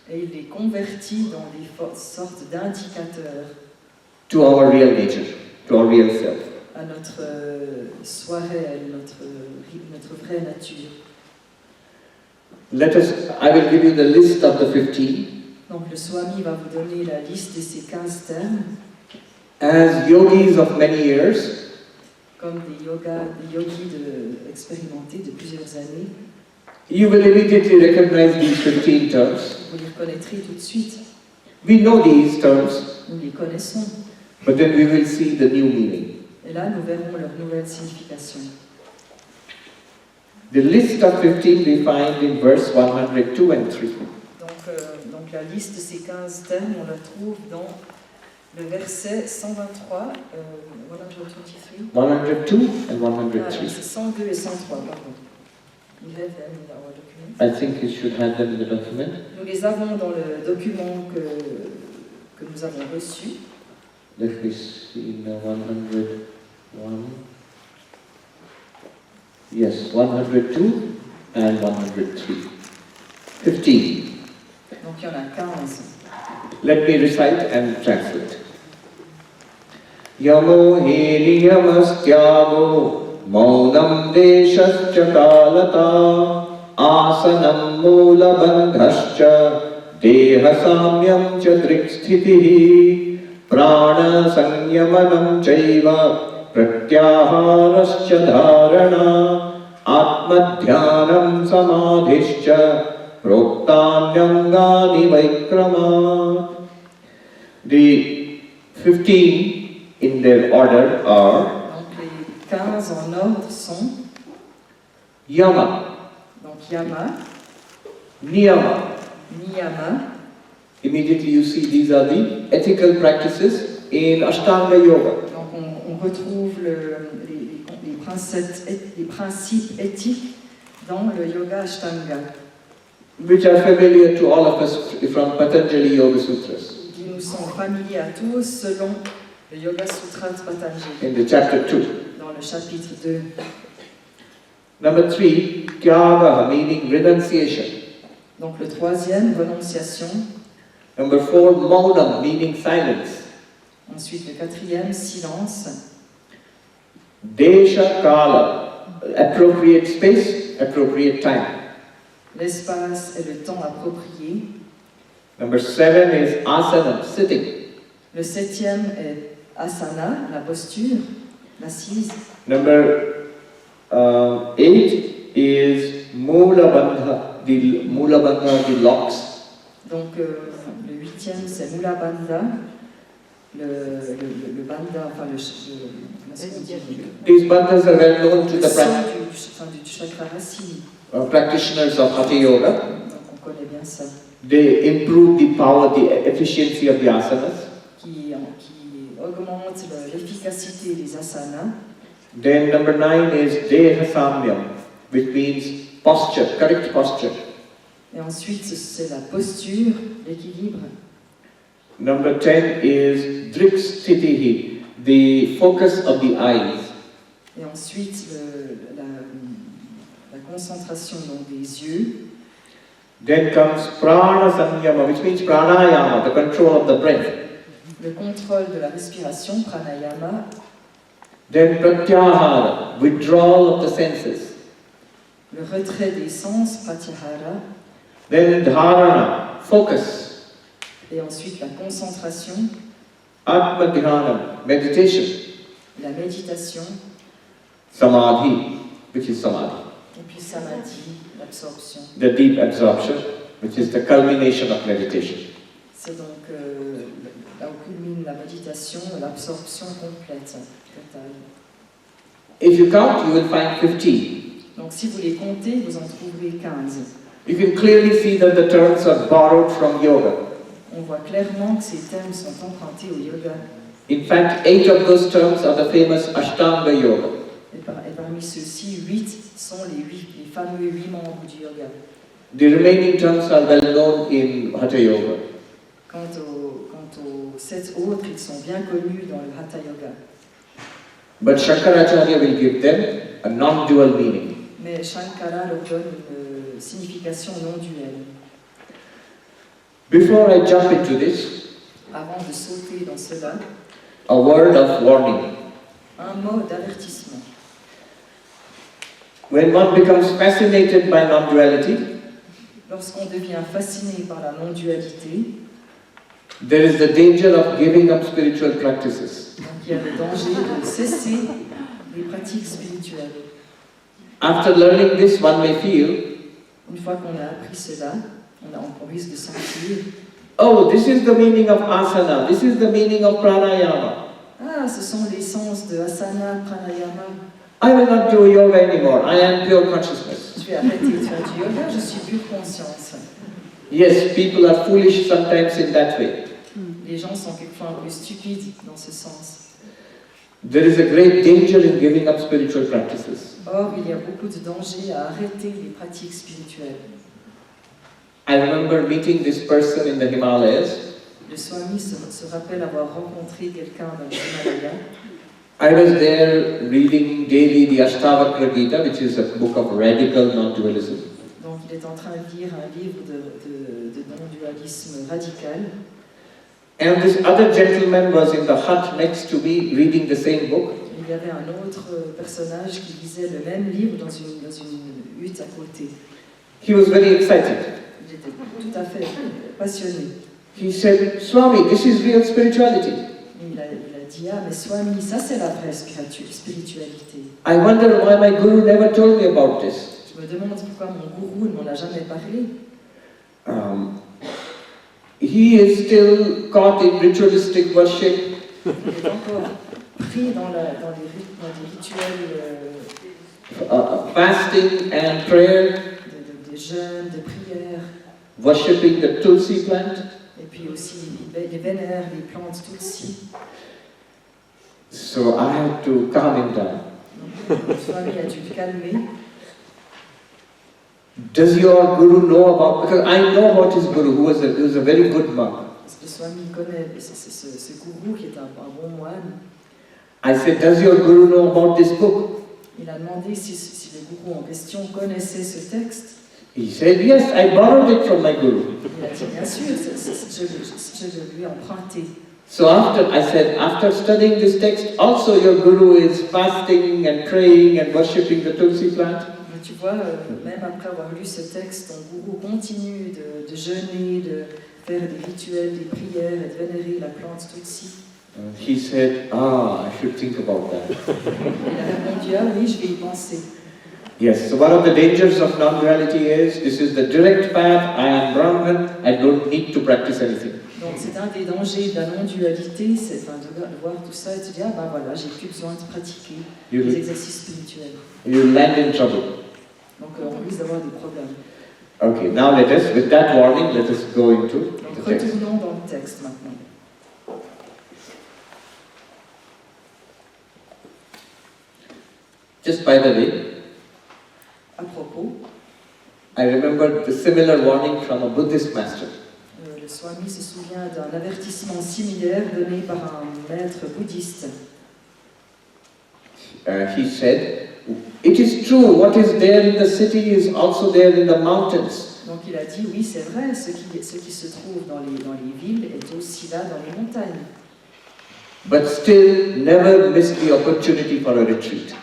Et il les convertit dans des sortes d'indicateurs to our real nature. to our real self. à notre soi réel, notre vraie nature. I will give you the list of the 15. Donc le Swami va vous donner la liste de ces 15 termes. As yogis of many years, Comme des yogis expérimentés de plusieurs années, you will immediately recognize these 15 terms. vous les reconnaîtrez tout de suite. We know these terms, Nous les connaissons. but then we will see the new meaning. Et là, nous verrons leur nouvelle signification. The list of 15 we find in verse 102 and 3. Donc la liste de ces 15 termes, on la trouve dans le verset 123, 123. 102 and Ah, 103. c'est 102 et 103, pardon. We have them in our document. I think you should have them in the document. Nous les avons dans le document que nous avons reçu. Let me see now 101. Yes, 102 and 103. 15. Donc il y en a 15. Let me recite and translate. Yamo he niyamastyago maunam deshascha kalata asanam mula bandhascha deha samyam cha driksthitihi prana sanyamanam chaiva pratyaharascha dharana atmadhyanam samadhischa Proktanyangani Vaikramat. The 15 in their order are Donc les 15 en ordre sont Yama, donc Yama, Niyama. Niyama. Immediately you see these are the ethical practices in Ashtanga Yoga. Donc on retrouve les principes éthiques dans le yoga Ashtanga, which are familiar to all of us from Patanjali Yoga Sutras. qui nous sont familiers à tous selon le Yoga Sutra de Patanjali, In the chapter 2. dans le chapitre 2. Number 3, Tyagaha, meaning renunciation. Donc le troisième, renonciation. Number 4, Maunam, meaning silence. Ensuite le quatrième, silence. Desha Kala, appropriate space, appropriate time. L'espace et le temps approprié. Number 7 is Asana, sitting. Le septième est asana, la posture, l'assise. Number 8 is Mula Bandha, the locks. Donc le huitième c'est Mula Bandha, le bandha, enfin These bandhas are well known to le the son du chakra racine. practitioners of Hatha Yoga. Donc on connaît bien ça. They improve the power, the efficiency of the asanas. Qui augmente l'efficacité des asanas. Then number 9 is Deha Samyam, which means posture, correct posture. Et ensuite c'est la posture, l'équilibre. Number 10 is Driksthitihi, the focus of the eyes. Et ensuite la concentration donc des yeux. Then comes Prana Sanyama, which means Pranayama, the control of the breath. Le contrôle de la respiration, pranayama. Then Pratyahara, withdrawal of the senses. Le retrait des sens, pratyahara. Then Dharana, focus. Et ensuite la concentration, Atmadhyanam, meditation. la méditation. Samadhi, which is Samadhi. Et puis samadhi, l'absorption. The deep absorption, which is the culmination of meditation. C'est donc là où culmine la méditation, l'absorption complète, totale. If you count, you will find 15. Donc si vous les comptez, vous en trouverez 15. You can clearly see that the terms are borrowed from yoga. On voit clairement que ces thèmes sont empruntés au yoga. In fact, 8 of those terms are the famous Ashtanga Yoga. Et parmi ceux-ci, 8 sont les fameux 8 membres du yoga. The remaining terms are well known in Hatha Yoga. Quant aux 7 autres, ils sont bien connus dans le Hatha Yoga. But Shankaracharya will give them a non-dual meaning. Mais Shankara leur donne une signification non duelle. Before I jump into this, Avant de sauter dans cela, a word of warning. un mot d'avertissement. When one becomes fascinated by non-duality, Lorsqu'on devient fasciné par la non-dualité, there is the danger of giving up spiritual practices. donc il y a le danger de cesser les pratiques spirituelles. After learning this, one may feel, Une fois qu'on a appris cela, on risque de sentir oh, this is the meaning of asana, this is the meaning of pranayama. ah, ce sont les sens de asana, pranayama. I will not do yoga anymore, I am pure consciousness. Je vais arrêter de faire du yoga, je suis pure conscience. Yes, people are foolish sometimes in that way. Les gens sont quelquefois un peu stupides dans ce sens. There is a great danger in giving up spiritual practices. Or, il y a beaucoup de danger à arrêter les pratiques spirituelles. I remember meeting this person in the Himalayas. Le Swami se rappelle avoir rencontré quelqu'un dans les Himalayas. I was there reading daily the Ashtavakra Gita, which is a book of radical non-dualism. Donc, il est en train de lire un livre de non-dualisme radical. And this other gentleman was in the hut next to me reading the same book. Il y avait un autre personnage qui lisait le même livre dans une hutte à côté. He was very excited. Il était tout à fait passionné. He said, Swami, this is real spirituality. Et il a dit, ah mais Swami, ça c'est la vraie spiritualité. I wonder why my guru never told me about this. Je me demande pourquoi mon gourou ne m'en a jamais parlé. He is still caught in ritualistic worship. Il est encore pris dans des rituels Fasting and prayer, de jeûnes, de prières. worshipping the tulsi plant. Et puis aussi, il vénère les plantes tulsi. So I had to calm him down. Donc, le Swami a dû le calmer. Does your guru know about, because I know about his guru, who was a very good monk. Parce que le Swami connaît ce gourou qui est un bon moine. I said, does your guru know about this book? Il a demandé si le gourou en question connaissait ce texte. He said, yes, I borrowed it from my guru. Il a dit, bien sûr, je lui ai emprunté. So after studying this text, also your guru is fasting and praying and worshipping the tulsi plant. Mais tu vois, même après avoir lu ce texte, ton gourou continue de jeûner, de faire des rituels, des prières et de vénérer la plante tulsi. He said, I should think about that. Il a répondu, ah oui, je vais y penser. Yes, so one of the dangers of non-duality is, this is the direct path, I am Brahman, I don't need to practice anything. Donc c'est un des dangers de la non-dualité, c'est de voir tout ça et de se dire, ah ben voilà, j'ai plus besoin de pratiquer les exercices spirituels. You land in trouble. Donc on risque d'avoir des problèmes. Okay, now with that warning, let us go into Donc the text. retournons dans le texte maintenant. Just by the way, À propos, I remember the similar warning from a Buddhist master. le Swami se souvient d'un avertissement similaire donné par un maître bouddhiste. He said, it is true, what is there in the city is also there in the mountains. Donc il a dit, oui c'est vrai, ce qui se trouve dans les villes est aussi là dans les montagnes. But still, never miss the opportunity for a retreat.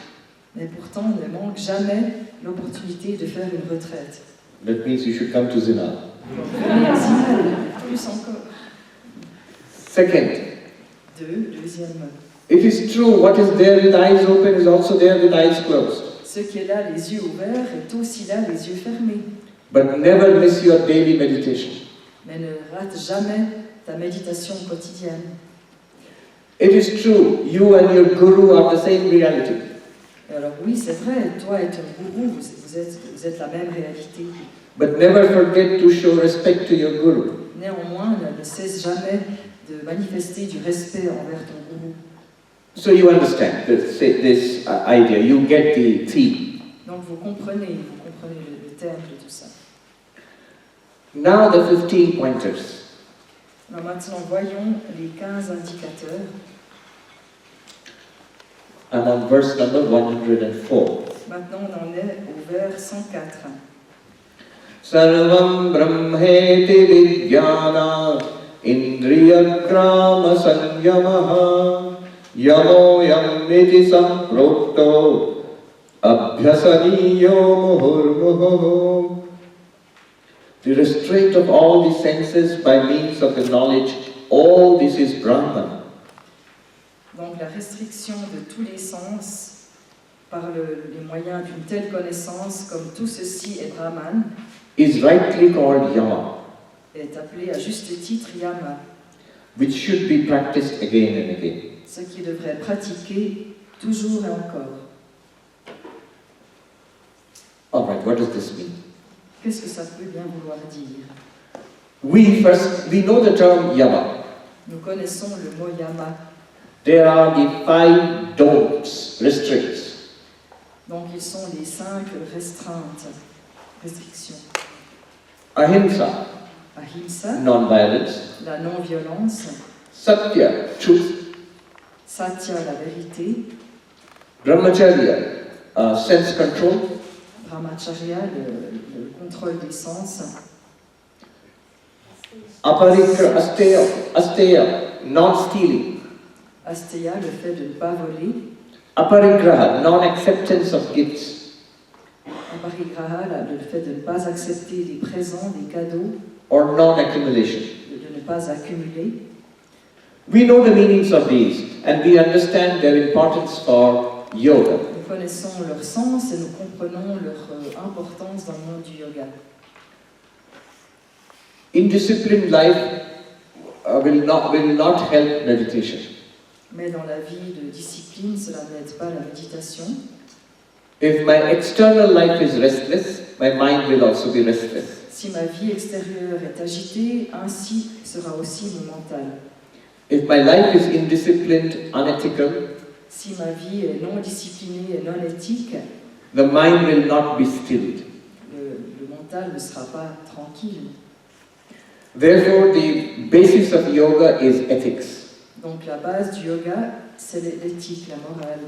Mais pourtant, on ne manque jamais l'opportunité de faire une retraite. That means you should come to Zinal. Donc venez à Zinal, plus encore. Second, Deuxième. it is true, what is there with eyes open is also there with eyes closed. Ce qui est là, les yeux ouverts, est aussi là, les yeux fermés. But never miss your daily meditation. Mais ne rate jamais ta méditation quotidienne. It is true, you and your guru are the same reality. Et alors oui, c'est vrai, toi et ton gourou, vous êtes la même réalité. But never forget to show respect to your guru. Néanmoins, ne cesse jamais de manifester du respect envers ton gourou. So you understand this idea, you get the theme. Donc vous comprenez le terme de tout ça. Now the 15 pointers. Alors maintenant, voyons les 15 indicateurs. I'm on verse number 104. Maintenant, on en est au vers 104. Sarvam brahmeti vidyana indriya krama sanyamaha Yamo yam niti samprokto abhyasaniyo muhurmuhu. The restraint of all the senses by means of the knowledge, all this is Brahman. Donc la restriction de tous les sens par les moyens d'une telle connaissance, comme tout ceci est Brahman, Is rightly called Yama, est appelé à juste titre Yama, which should be practiced again and again. ce qui devrait pratiquer toujours et encore. All right, what does this mean? Qu'est-ce que ça peut bien vouloir dire? We know the term Yama. Nous connaissons le mot Yama. There are the 5 don'ts, restraints. Donc ils sont les 5 restrictions. Ahimsa, Ahimsa, non-violence. la non-violence. Satya, truth. Satya, la vérité. Brahmacharya, sense control. Brahmacharya, le contrôle des sens. Asteya, non-stealing. Asteya, le fait de ne pas voler. Aparigraha, non-acceptance of gifts. Aparigraha, le fait de ne pas accepter des présents, des cadeaux, Or non-accumulation. de ne pas accumuler. We know the meanings of these and we understand their importance for yoga. Nous connaissons leur sens et nous comprenons leur importance dans le monde du yoga. Indisciplined life will not help meditation. Mais dans la vie de discipline, cela n'aide pas la méditation. If my external life is restless, my mind will also be restless. Si ma vie extérieure est agitée, ainsi sera aussi mon mental. If my life is indisciplined, unethical, Si ma vie est non disciplinée et non éthique, the mind will not be stilled. le mental ne sera pas tranquille. Therefore, the basis of yoga is ethics. Donc la base du yoga, c'est l'éthique, la morale.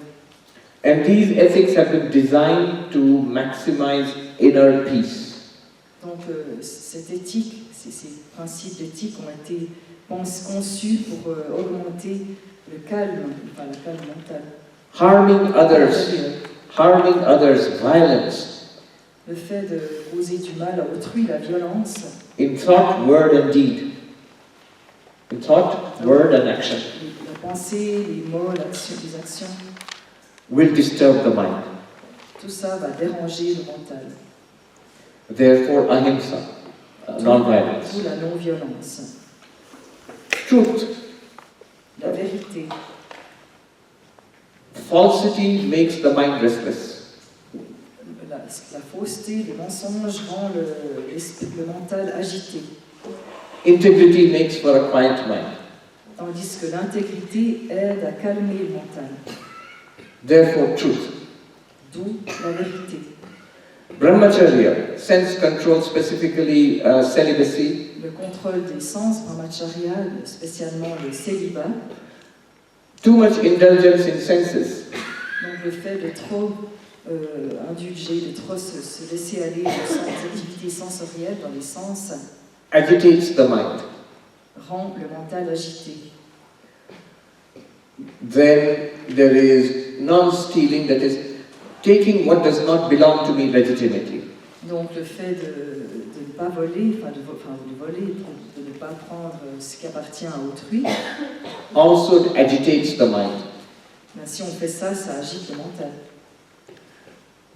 And these ethics have been designed to maximize inner peace. Donc cette éthique, ces principes d'éthique ont été conçus pour augmenter le calme, enfin le calme mental. Harming others, violence, Le fait de causer du mal à autrui, la violence, in thought, word and deed. In thought, word and action, la pensée, les mots, l'action, les actions, will disturb the mind. tout ça va déranger le mental. Therefore, ahimsa, non-violence. D'où la non-violence. Truth. La vérité. Falsity makes the mind restless. La fausseté, les mensonges rend le mental agité. Integrity makes for a quiet mind. Tandis que l'intégrité aide à calmer le mental. Therefore, truth. D'où la vérité. Brahmacharya, sense control, specifically celibacy. Le contrôle des sens, brahmacharya, spécialement le célibat. Too much indulgence in senses Donc le fait de trop indulger, de trop se laisser aller dans les activités sensorielles, dans les sens, agitates the mind. rend le mental agité. Then there is non-stealing, that is, taking what does not belong to me legitimately. Donc le fait de ne pas voler, de voler, de ne pas prendre ce qui appartient à autrui, Also it agitates the mind. ben, si on fait ça, ça agite le mental.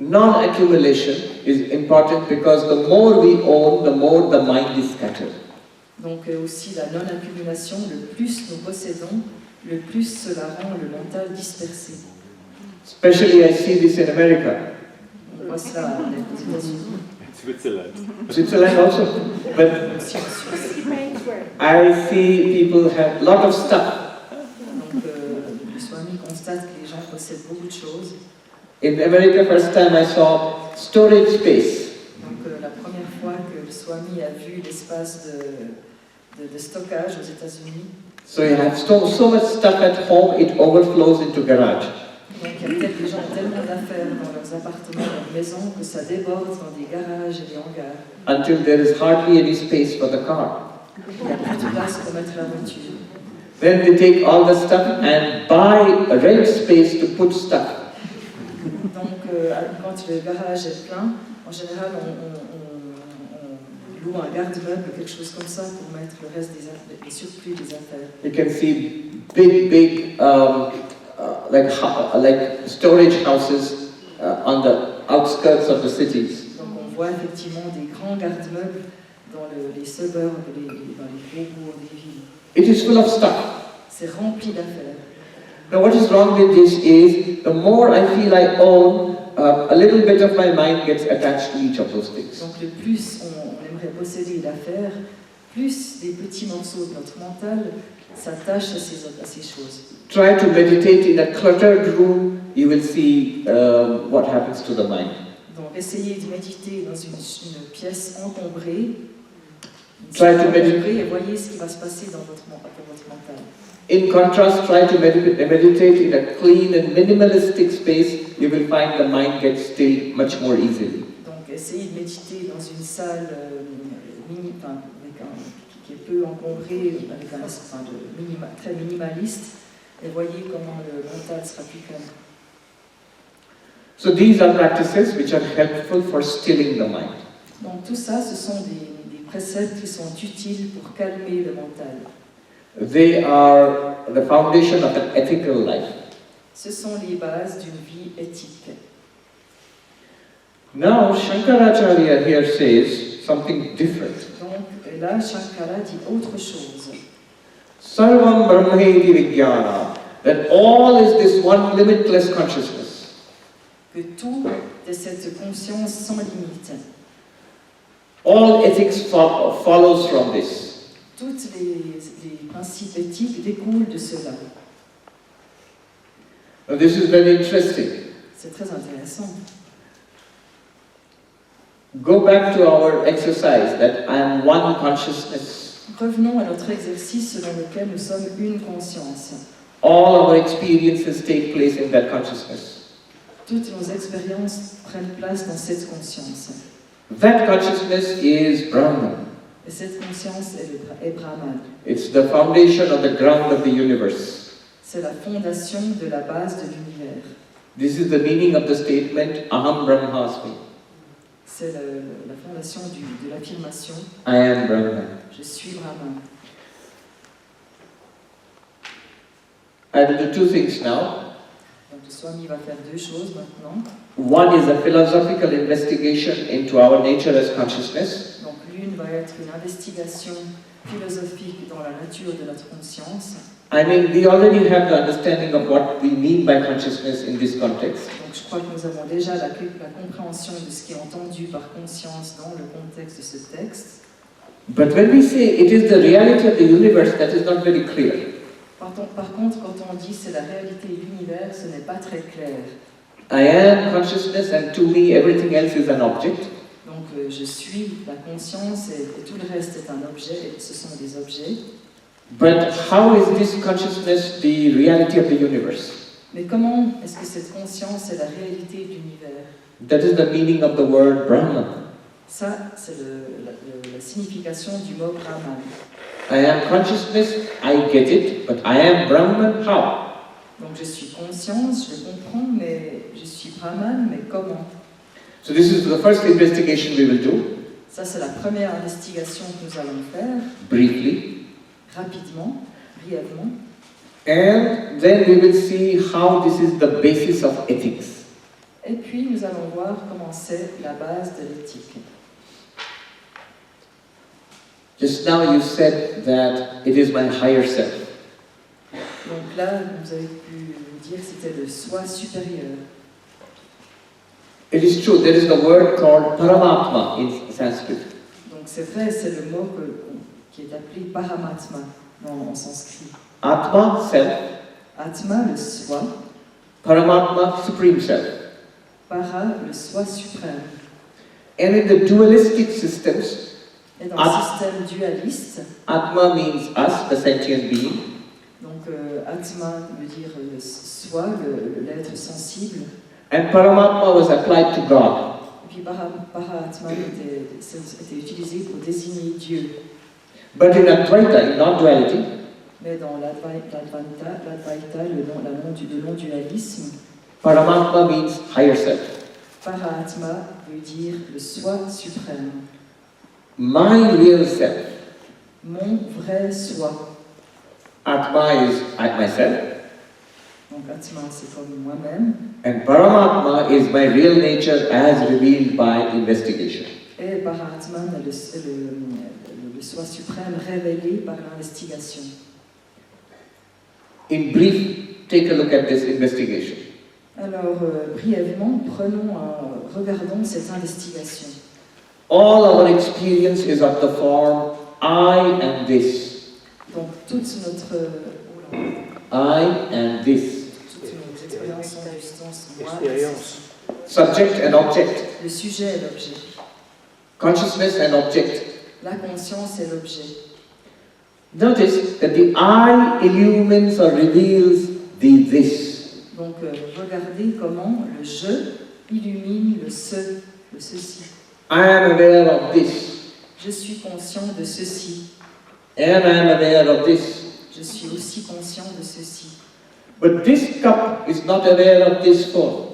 Non-accumulation is important because the more we own, the more the mind is scattered. Donc aussi la non-accumulation, le plus nous possédons, le plus cela rend le mental dispersé. Especially I see this in America. On voit cela aux États-Unis, Switzerland. Switzerland also. But aussi en Suisse. Depends where. I see people have a lot of stuff. Donc le Swami constate que les gens possèdent beaucoup de choses. In America, first time I saw storage space. Donc la première fois que le Swami a vu l'espace de stockage aux États-Unis, So you have so much stuff at home, it overflows into garage. donc il y a peut-être des gens ont tellement d'affaires dans leurs appartements, leurs maisons, que ça déborde dans des garages et des hangars. Until there is hardly any space for the car. Il n'y a plus de place pour mettre la voiture. Then they take all the stuff and buy a rent space to put stuff. Donc, quand le garage est plein, en général, on loue un garde-meuble, quelque chose comme ça, pour mettre le reste des surplus des affaires. You can see big, like storage houses on the outskirts of the cities. Donc, on voit effectivement des grands garde-meubles dans les suburbs, dans les gros bourgs des villes. It is full of stuff. C'est rempli d'affaires. Now what is wrong with this is, the more I feel I own, a little bit of my mind gets attached to each of those things. Donc, le plus on aimerait posséder d'affaires, plus des petits morceaux de notre mental s'attachent à ces choses. Try to meditate in a cluttered room, you will see what happens to the mind. Donc, essayez de méditer dans une pièce encombrée. Try to meditate. Et voyez ce qui va se passer dans votre mental. In contrast, try to meditate in a clean and minimalistic space, you will find the mind gets still much more easily. Donc, essayez de méditer dans une salle qui est peu encombrée, avec très minimaliste, et voyez comment le mental sera plus calme. So these are practices which are helpful for stilling the mind. Donc tout ça, ce sont des préceptes qui sont utiles pour calmer le mental. They are the foundation of an ethical life. Ce sont les bases d'une vie éthique. Now, Shankaracharya here says something different. Donc là, Shankara dit autre chose. Sarvam Brahmeti Vijnana, that all is this one limitless consciousness. Que tout est cette conscience sans limite. All ethics follows from this. Tous les principes éthiques découlent de cela. Now, this is very interesting. C'est très intéressant. Go back to our exercise that I am one consciousness. Revenons à notre exercice selon lequel nous sommes une conscience. All our experiences take place in that consciousness. Toutes nos expériences prennent place dans cette conscience. That consciousness is Brahman. Et cette conscience est Brahman. It's the foundation of the ground of the universe. C'est la fondation de la base de l'univers. This is the meaning of the statement Aham Brahmasmi. C'est la fondation de l'affirmation I am Brahman. Je suis Brahman. I will do two things now. Donc le Swami va faire deux choses maintenant. One is a philosophical investigation into our nature as consciousness. Donc l'une va être une investigation philosophique dans la nature de notre conscience. I mean, we already have the understanding of what we mean by consciousness in this context. Donc je crois que nous avons déjà la compréhension de ce qui est entendu par conscience dans le contexte de ce texte. But when we say it is the reality of the universe, that is not very clear. Par contre, quand on dit c'est la réalité de l'univers, ce n'est pas très clair. I am consciousness and to me everything else is an object. Donc je suis la conscience et tout le reste est un objet, et ce sont des objets. But how is this consciousness the reality of the universe? Mais comment est-ce que cette conscience est la réalité de l'univers? That is the meaning of the word Brahman. Ça, c'est la signification du mot Brahman. I am consciousness, I get it, but I am Brahman, how? Donc je suis conscience, je comprends, mais je suis Brahman, mais comment? So this is the first investigation we will do, Ça, c'est la première investigation que nous allons faire, briefly. rapidement, brièvement. And then we will see how this is the basis of ethics. Et puis, nous allons voir comment c'est la base de l'éthique. Just now you said that it is my higher self. Donc là, vous avez pu dire que c'était le soi supérieur. It is true, there is the word called Paramatma in Sanskrit. Donc c'est vrai, c'est le mot qui est appelé Paramatma en sanskrit. Atma, self. Atma, le soi. Paramatma, supreme self. Para, le soi suprême. And in the dualistic systems, Et dans le système dualiste, Atma means us, the sentient being. donc Atma veut dire soi, l'être sensible. And Paramatma was applied to God. Et puis Paramatma était utilisé pour désigner Dieu. But in Advaita, in non-duality, Mais dans l'Advaita, le non-dualisme, Paramatma means higher self. Paraatma veut dire le soi suprême. My real self. Mon vrai soi. Atma is myself. Donc Atma, c'est comme moi-même. And Paramatma is my real nature as revealed by investigation. Et Paraatman est le soi suprême révélé par l'investigation. In brief, take a look at this investigation. Alors, brièvement, regardons cette investigation. All our experience is of the form I and this. Donc, toute notre expériences sont du sens moi. Subject and object. Le sujet et l'objet. Consciousness and object. La conscience et l'objet. Notice that the I illumines or reveals the this. Donc, regardez comment le je illumine le ceci. I am aware of this. Je suis conscient de ceci. And I am aware of this. Je suis aussi conscient de ceci. But this cup is not aware of this phone.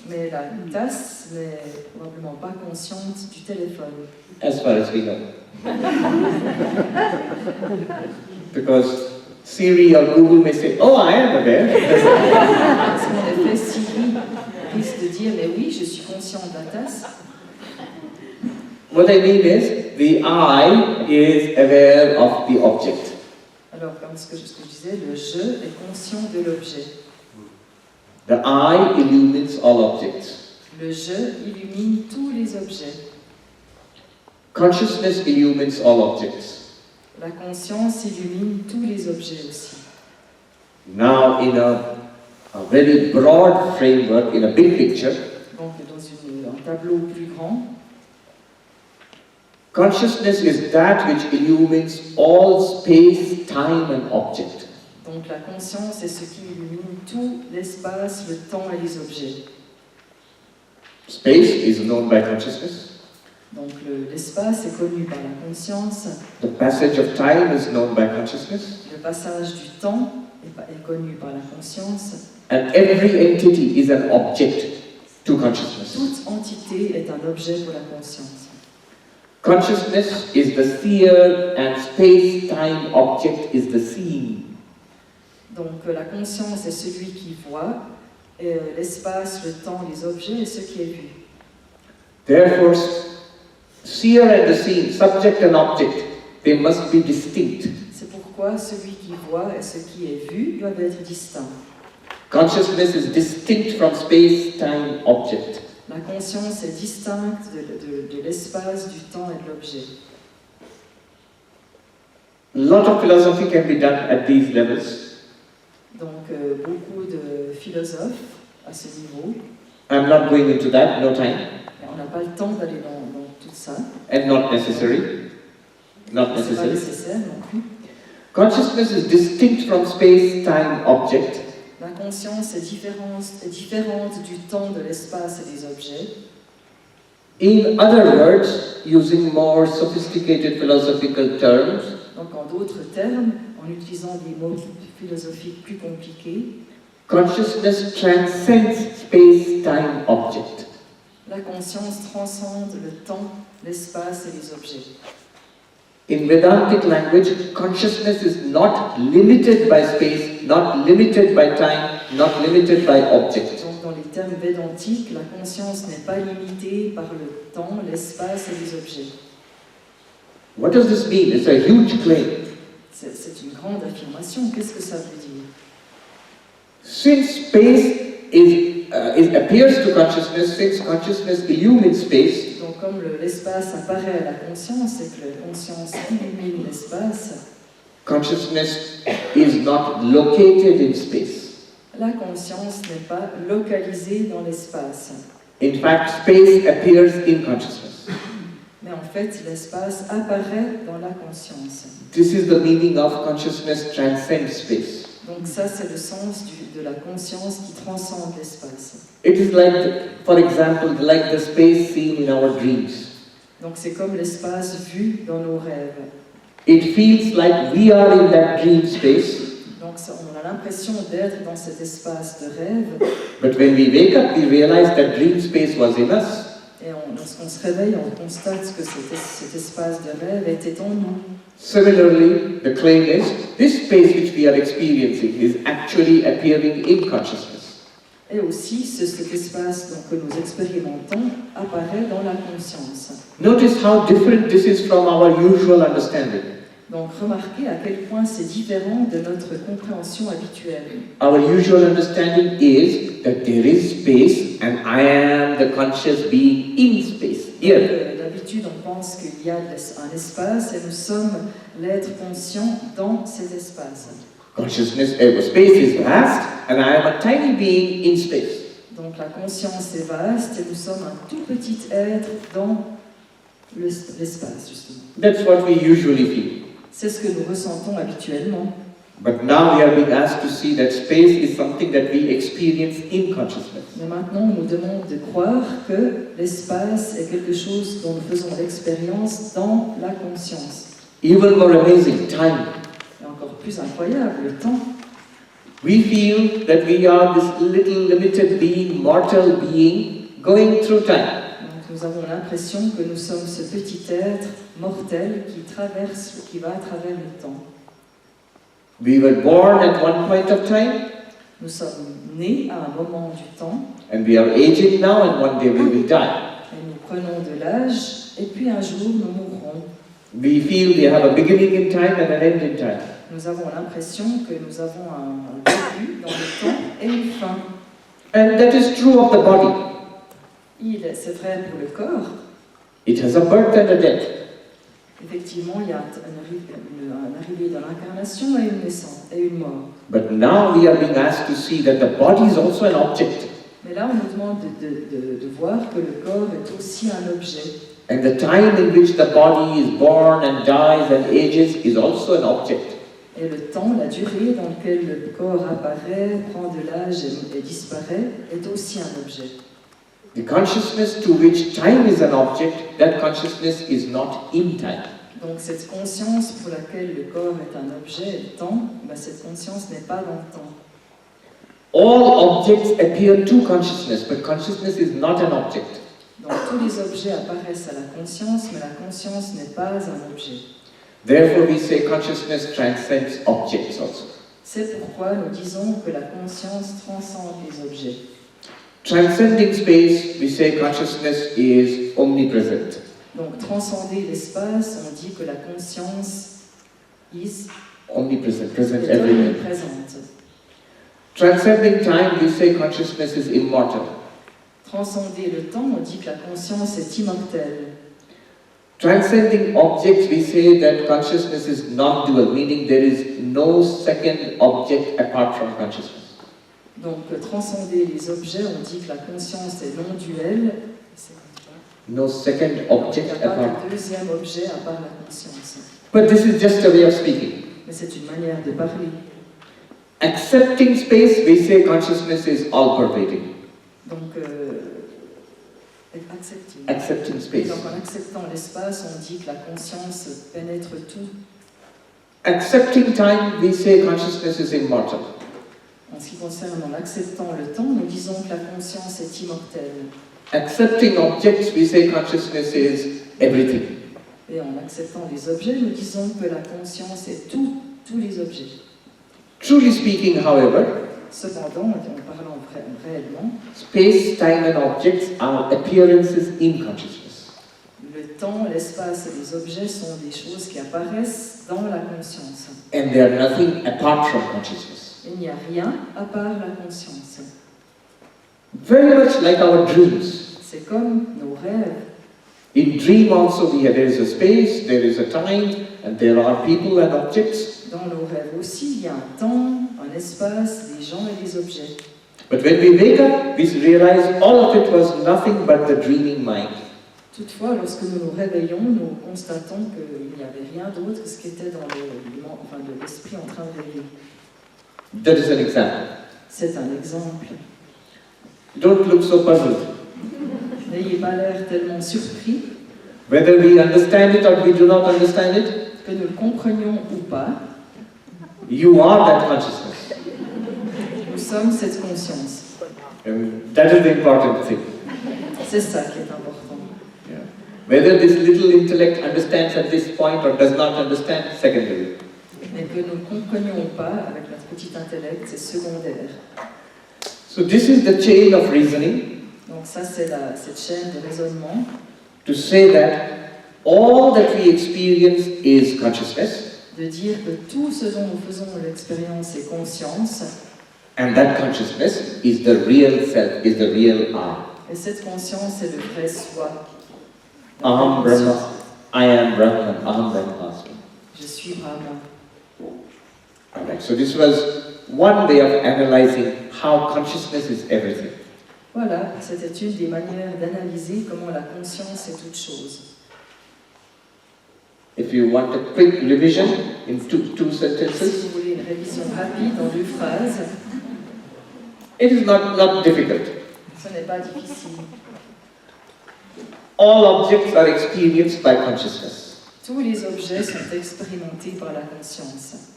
Mais la tasse n'est probablement pas consciente du téléphone. As far as we know. Because Siri or Google may say, oh, I am aware. Parce qu'en effet, Siri risque de dire, mais oui, je suis conscient de la tasse. What I mean is, the I is aware of the object. Alors, comme ce que je disais, le je est conscient de l'objet. The I illumines all objects. Le je illumine tous les objets. Consciousness illumines all objects. La conscience illumine tous les objets aussi. Now, in a very broad framework, in a big picture, Donc, dans un tableau plus grand, consciousness is that which illumines all space, time, and object. donc la conscience est ce qui illumine tout l'espace, le temps et les objets. Space is known by consciousness. Donc l'espace est connu par la conscience, The passage of time is known by consciousness. le passage du temps est connu par la conscience. And every entity is an object to consciousness. Toute entité est un objet pour la conscience. Consciousness is the seer and space-time object is the seeing. Donc la conscience est celui qui voit, et l'espace, le temps, les objets est ce qui est vu. Therefore, seer and the seen, subject and object, they must be distinct. C'est pourquoi celui qui voit et ce qui est vu doivent être distincts. Consciousness is distinct from space-time object. La conscience est distincte de l'espace, du temps et de l'objet. A lot of philosophy can be done at these levels. Donc beaucoup de philosophes à ce niveau. I'm not going into that, no time, Et on n'a pas le temps d'aller dans tout ça. and not necessary. Not C'est pas necessary. nécessaire non plus. Consciousness is distinct from space-time object. La conscience est différente du temps, de l'espace et des objets. In other words, using more sophisticated philosophical terms, Donc en d'autres termes, en utilisant des mots philosophiques plus compliqués, consciousness transcends space-time object. la conscience transcende le temps, l'espace et les objets. In Vedantic language, consciousness is not limited by space, not limited by time, not limited by object. Donc dans les termes védantiques, la conscience n'est pas limitée par le temps, l'espace et les objets. What does this mean? It's a huge claim. C'est une grande affirmation. Qu'est-ce que ça veut dire? Since space appears to consciousness, since consciousness illumines space, Donc comme l'espace apparaît à la conscience et que la conscience illumine l'espace, consciousness is not located in space. la conscience n'est pas localisée dans l'espace. In fact, space appears in consciousness. Mais en fait, l'espace apparaît dans la conscience. This is the meaning of consciousness transcends space. Donc ça, c'est le sens de la conscience qui transcende l'espace. It is like, for example, like the space seen in our dreams. Donc c'est comme l'espace vu dans nos rêves. It feels like we are in that dream space. on a l'impression d'être dans cet espace de rêve. But when we wake up, we realize that dream space was in us. Et lorsqu'on se réveille, on constate que cet espace de rêve était en nous. Similarly, the claim is, this space which we are experiencing is actually appearing in consciousness. Et aussi, cet espace que nous expérimentons apparaît dans la conscience. Notice how different this is from our usual understanding. Donc, remarquez à quel point c'est différent de notre compréhension habituelle. Our usual understanding is that there is space and I am the conscious being in space. Here. D'habitude, on pense qu'il y a un espace et nous sommes l'être conscient dans cet espace. Consciousness, space is vast and I am a tiny being in space. Donc la conscience est vaste et nous sommes un tout petit être dans l'espace, justement. That's what we usually feel. C'est ce que nous ressentons habituellement. But now we are being asked to see that space is something that we experience in consciousness. Mais maintenant, on nous demande de croire que l'espace est quelque chose dont nous faisons l'expérience dans la conscience. Even more amazing, time. Et encore plus incroyable, le temps. We feel that we are this little limited being, mortal being, going through time. Donc nous avons l'impression que nous sommes ce petit être mortel qui va à travers le temps. We were born at one point of time. Nous sommes nés à un moment du temps. And we are aging now and one day we will die. Et nous prenons de l'âge et puis un jour nous mourrons. We feel we have a beginning in time and an end in time. Nous avons l'impression que nous avons un début dans le temps et une fin. And that is true of the body. C'est vrai pour le corps. It has a birth and a death. Effectivement, il y a un arrivé dans l'incarnation et une naissance et une mort. But now we are being asked to see that the body is also an object. Mais là, on nous demande de voir que le corps est aussi un objet. And the time in which the body is born and dies and ages is also an object. Et le temps, la durée dans laquelle le corps apparaît, prend de l'âge et disparaît, est aussi un objet. The consciousness to which time is an object, that consciousness is not in time. Donc cette conscience pour laquelle le corps est un objet, le temps, cette conscience n'est pas dans le temps. All objects appear to consciousness, but consciousness is not an object. Donc tous les objets apparaissent à la conscience, mais la conscience n'est pas un objet. Therefore we say consciousness transcends objects also. C'est pourquoi nous disons que la conscience transcende les objets. Transcending space, we say consciousness is omnipresent. Donc transcender l'espace, on dit que la conscience is Omnipresent, present everywhere. omniprésente. Transcending time, we say consciousness is immortal. Transcender le temps, on dit que la conscience est immortelle. Transcending objects, we say that consciousness is non-dual, meaning there is no second object apart from consciousness. Donc transcender les objets, on dit que la conscience est non-duelle. No second object Il n'y a pas apart. de deuxième objet à part la conscience. But this is just a way of speaking. Mais c'est une manière de parler. Accepting space, we say consciousness is all-pervading. Donc accepter. Accepting space. Donc en acceptant l'espace, on dit que la conscience pénètre tout. Accepting time, we say consciousness is immortal. En ce qui concerne en acceptant le temps, nous disons que la conscience est immortelle. Accepting objects, we say consciousness is everything. Et en acceptant les objets, nous disons que la conscience est tous les objets. Truly speaking, however, Cependant, en parlant réellement, space, time and objects are appearances in consciousness. le temps, l'espace et les objets sont des choses qui apparaissent dans la conscience. And they are nothing apart from consciousness. Il n'y a rien à part la conscience. Very much like our dreams. C'est comme nos rêves. In dream also there is a space, there is a time, and there are people and objects. Dans nos rêves aussi, il y a un temps, un espace, des gens et des objets. But when we wake up, we realize all of it was nothing but the dreaming mind. Toutefois, lorsque nous nous réveillons, nous constatons qu'il n'y avait rien d'autre que ce qui était dans de l'esprit en train de rêver. That is an example. C'est un exemple. Don't look so puzzled. N'ayez pas l'air tellement surpris, Whether we understand it or we do not understand it, que nous le comprenions ou pas. you are that consciousness. sommes cette conscience. And that is the important thing. C'est ça qui est important. Yeah. Whether this little intellect understands at this point or does not understand, secondary. Mais que nous ne comprenions pas avec notre petit intellect, c'est secondaire. So this is the chain of reasoning Donc ça, c'est cette chaîne de raisonnement to say that all that we experience is consciousness, de dire que tout ce dont nous faisons l'expérience est conscience, and that consciousness is the real self, is the real I. et cette conscience est le vrai soi. Aham Brahma, I am Brahman, Aham Brahmasmi. Je suis Brahman. Alright, so this was one way of analyzing how consciousness is everything. Voilà, c'était une des manières d'analyser comment la conscience est toute chose. If you want a quick revision in two Si sentences, vous voulez une révision rapide en 2 phrases, it is not difficult. ce n'est pas difficile. All objects are experienced by consciousness. Tous les objets sont expérimentés par la conscience.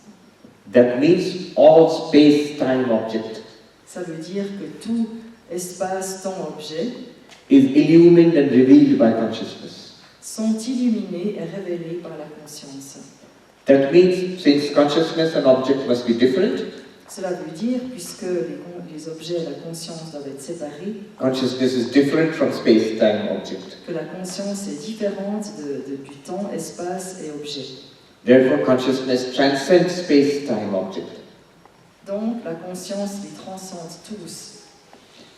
That means all space-time object Ça veut dire que tout espace, temps, objet is illumined and revealed by consciousness. sont illuminés et révélés par la conscience. That means since consciousness and object must be different, Cela veut dire, puisque les objets et la conscience doivent être séparés, consciousness is different from space-time object. que la conscience est différente du temps, espace et objet. Therefore, consciousness transcends space-time object. Donc, la conscience les transcende tous.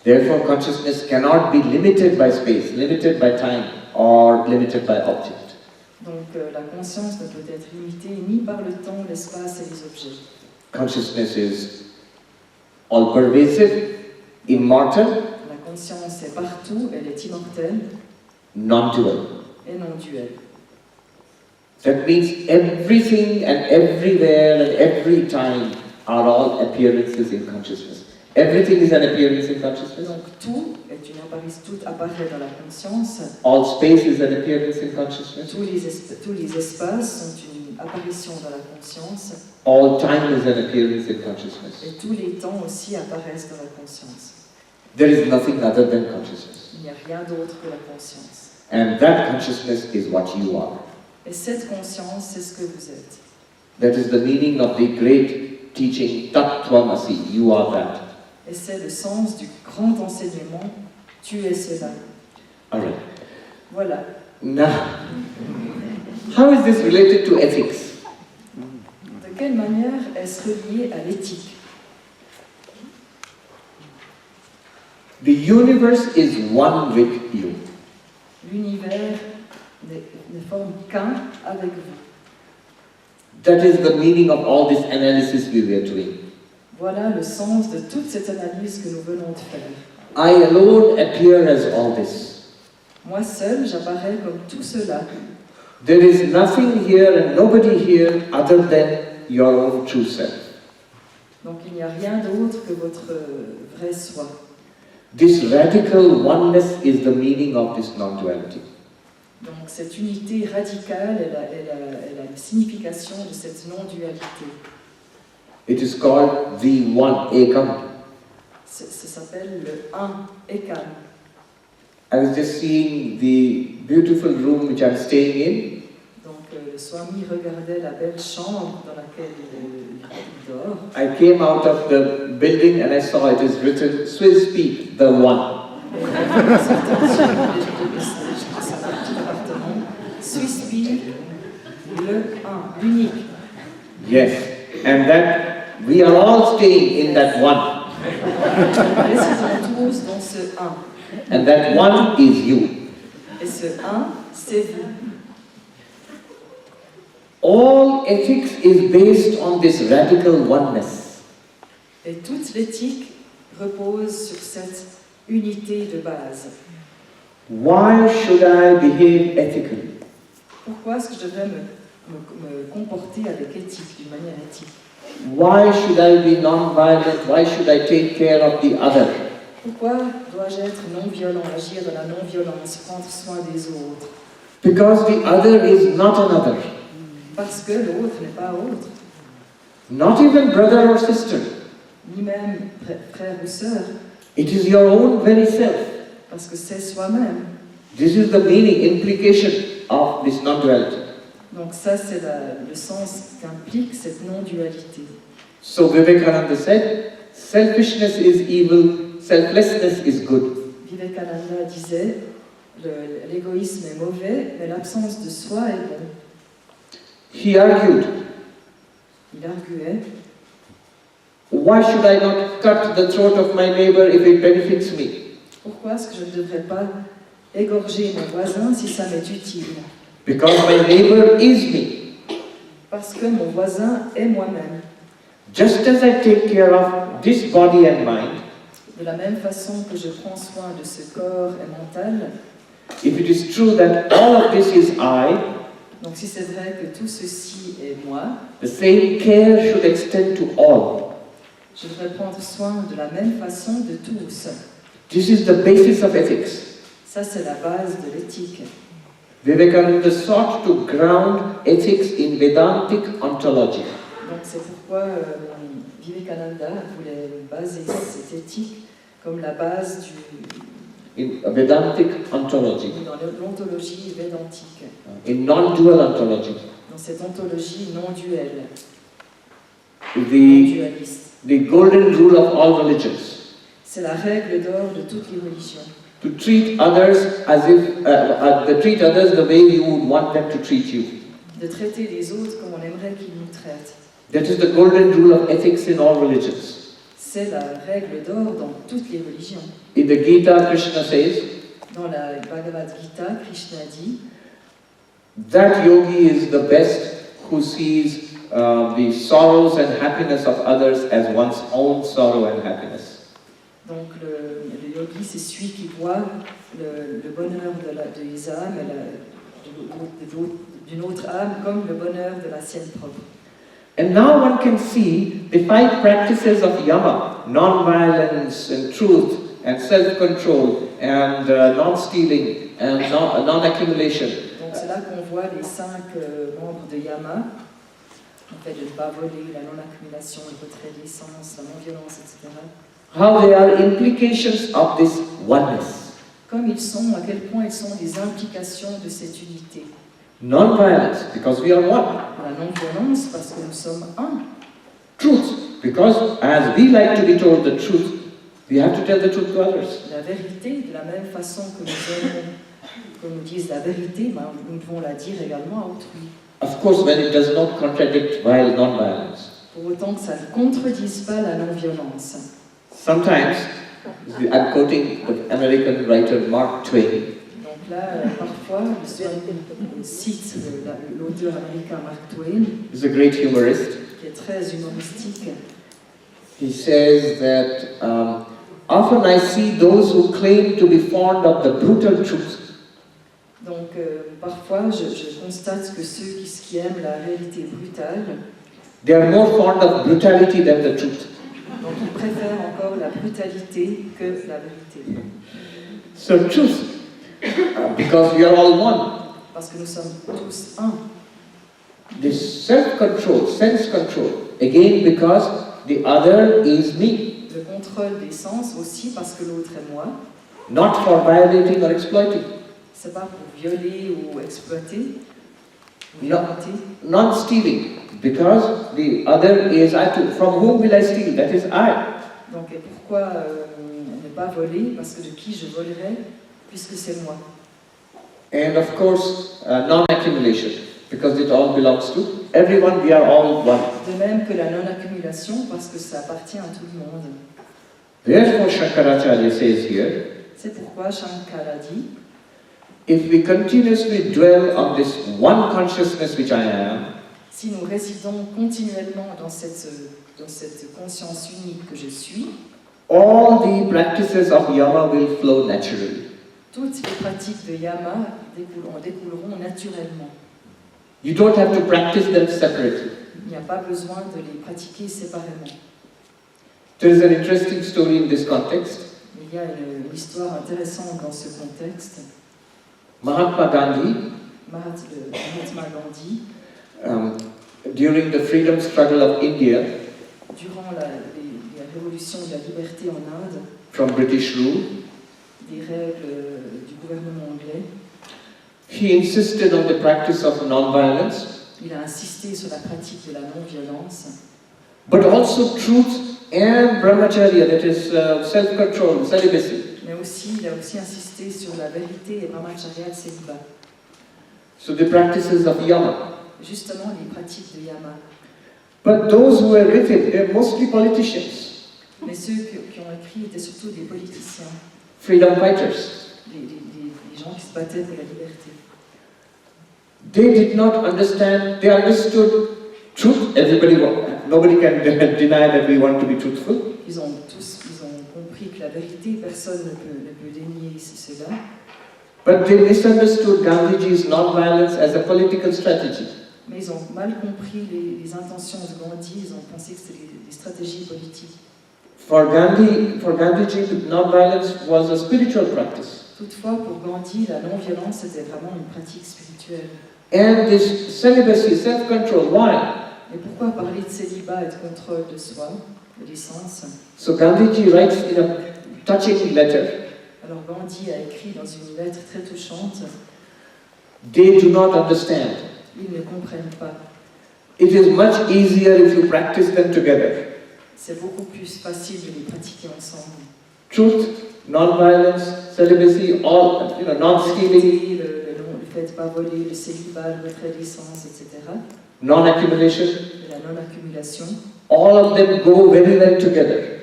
Therefore, consciousness cannot be limited by space, limited by time, or limited by object. Donc, la conscience ne peut être limitée ni par le temps, l'espace et les objets. Consciousness is all-pervasive, immortal, La conscience est partout, elle est immortelle non-dual. et non duelle. That means everything and everywhere and every time are all appearances in consciousness. Everything is an appearance in consciousness. Donc, tout apparaît dans la conscience. All space is an appearance in consciousness. Tous les espaces sont une apparition dans la conscience. All time is an appearance in consciousness. Et tous les temps aussi apparaissent dans la conscience. There is nothing other than consciousness. Il n'y a rien d'autre que la conscience. And that consciousness is what you are. Et cette conscience, c'est ce que vous êtes. That is the meaning of the great teaching, Tat Tvamasi, you are that. Et c'est le sens du grand enseignement, tu es cela. Alright. Voilà. Now, how is this related to ethics? De quelle manière est-ce relié à l'éthique? The universe is one with you. L'univers ne forme qu'un avec vous. That is the meaning of all this analysis we were doing. Voilà le sens de toute cette analyse que nous venons de faire. I alone appear as all this. Moi seul, j'apparais comme tout cela. There is nothing here and nobody here other than your own true self. Donc il n'y a rien d'autre que votre vrai soi. This radical oneness is the meaning of this non-duality. Donc cette unité radicale est la signification de cette non-dualité. It is called the one, Ekam. Ça s'appelle le un, Ekam. I was just seeing the beautiful room which I'm staying in. Donc le Swami regardait la belle chambre dans laquelle il dort. I came out of the building and I saw it is written, Swiss speak, the one. Swiss Speak, le un, l'unique. Yes, and that we are all staying in that one. Nous résidons tous dans ce un. And that one is you. Et ce un, c'est vous. All ethics is based on this radical oneness. Et toute l'éthique repose sur cette unité de base. Why should I behave ethically? Pourquoi est-ce que je devrais me comporter avec éthique, d'une manière éthique? Why should I be non-violent? Why should I take care of the other? Pourquoi dois-je être non-violent, agir dans la non-violence, prendre soin des autres? Because the other is not another. Parce que l'autre n'est pas autre. Not even brother or sister. ni même frère ou sœur, It is your own very self. parce que c'est soi-même. This is the meaning, implication of this non-duality. Donc ça, c'est le sens qu'implique cette non-dualité. So Vivekananda said, selfishness is evil, selflessness is good. Vivekananda disait, l'égoïsme est mauvais, mais l'absence de soi est bon. He argued, Il arguait, why should I not cut the throat of my neighbor if it benefits me? pourquoi est-ce que je ne devrais pas égorger mon voisin si ça m'est utile? Because my neighbor is me. Parce que mon voisin est moi-même. Just as I take care of this body and mind, De la même façon que je prends soin de ce corps et mental, if it is true that all of this is I, donc si c'est vrai que tout ceci est moi, the same care should extend to all. je devrais prendre soin de la même façon de tous. This is the basis of ethics. Ça, c'est la base de l'éthique. Vivekananda sought to ground ethics in Vedantic ontology. Donc c'est pourquoi Vivekananda voulait baser cette éthique comme la base In Vedantic ontology, dans l'ontologie védantique, in non-dual ontology. dans cette ontologie non-duelle, The, non-dualiste. the golden rule of all religions, C'est la règle d'or de toutes les religions. to treat others as if, treat others the way you would want them to treat you. De traiter les autres comme on aimerait qu'ils nous traitent. That is the golden rule of ethics in all religions. C'est la règle d'or dans toutes les religions. In the Gita, Krishna says Dans la Bhagavad Gita, Krishna dit that yogi is the best who sees the sorrows and happiness of others as one's own sorrow and happiness. donc le yogi, c'est celui qui voit le bonheur des âmes et d'une autre âme comme le bonheur de la sienne propre. And now one can see the 5 practices of yama, non-violence and truth and self-control and non-stealing and non-accumulation. Donc c'est là qu'on voit les 5 membres de yama, en fait de ne pas voler, la non-accumulation, le retrait des sens, la non-violence, etc. How they are implications of this oneness. Comme ils sont, à quel point ils sont des implications de cette unité. Non-violence, because we are one. La non-violence, parce que nous sommes un. Truth, because as we like to be told the truth, we have to tell the truth to others. La vérité, de la même façon que nous aimons qu'on nous dise la vérité, ben, nous devons la dire également à autrui. Of course, when it does not contradict vile non-violence. Pour autant que ça ne contredise pas la non-violence. Sometimes, I'm quoting the American writer Mark Twain. Donc là, parfois, je cite l'auteur américain Mark Twain, He's a great humorist. qui est très humoristique. He says that often I see those who claim to be fond of the brutal truth. Donc parfois, je constate que ceux qui aiment la réalité brutale, They are more fond of brutality than the truth. donc ils préfèrent encore la brutalité que la vérité. So truth, because we are all one. Parce que nous sommes tous un. This self-control, sense control, again because the other is me. Le contrôle des sens aussi parce que l'autre est moi. Not for violating or exploiting. C'est pas pour violer ou exploiter, ou No. violenter. Not stealing, because the other is I too. From whom will I steal? That is I. Donc et pourquoi ne pas voler? Parce que de qui je volerais? Puisque c'est moi. And of course, non-accumulation, because it all belongs to everyone. We are all one. De même que la non-accumulation, parce que ça appartient à tout le monde. Therefore, Shankaracharya says here, C'est pourquoi Shankara dit, if we continuously dwell on this one consciousness which I am, si nous résidons continuellement dans cette conscience unique que je suis, all the practices of yama will flow naturally. toutes les pratiques de yama découleront naturellement. You don't have to practice them separately. Il n'y a pas besoin de les pratiquer séparément. There is an interesting story in this context. Il y a une histoire intéressante dans ce contexte. Mahatma Gandhi, Mahatma Gandhi, during the freedom struggle of India, durant les révolutions de la liberté en Inde, from British rule, des règles du gouvernement anglais. he insisted on the practice of non-violence, Il a insisté sur la pratique de la non-violence, but also truth and brahmacharya, that is self-control, celibacy. mais aussi, il a aussi insisté sur la vérité et brahmacharya, le célibat. So the practices of yama. Justement, les pratiques de yama. But those who were written, they are mostly politicians, Mais ceux qui ont écrit étaient surtout des politiciens, freedom fighters. des gens qui se battaient pour la liberté. They did not understand, they understood truth. Nobody can deny that we want to be truthful. Ils ont compris que la vérité, personne ne peut dénier cela. But they misunderstood Gandhiji's non-violence as a political strategy. Mais ils ont mal compris les intentions de Gandhi, ils ont pensé que c'était des stratégies politiques. For Gandhiji, non-violence was a spiritual practice. Toutefois, pour Gandhi, la non-violence c'était vraiment une pratique spirituelle. And this celibacy, self-control, why? Et pourquoi parler de célibat et de contrôle de soi, de l'essence? So Gandhiji writes in a touching letter, Alors Gandhi a écrit dans une lettre très touchante, they do not understand. ils ne comprennent pas. It is much easier if you practice them together. C'est beaucoup plus facile de les pratiquer ensemble. Truth, non-violence, celibacy, all, non-stealing, Le fait de ne pas voler, le célibat, le retrait d'essence, etc. non-accumulation, La non-accumulation. all of them go very well together.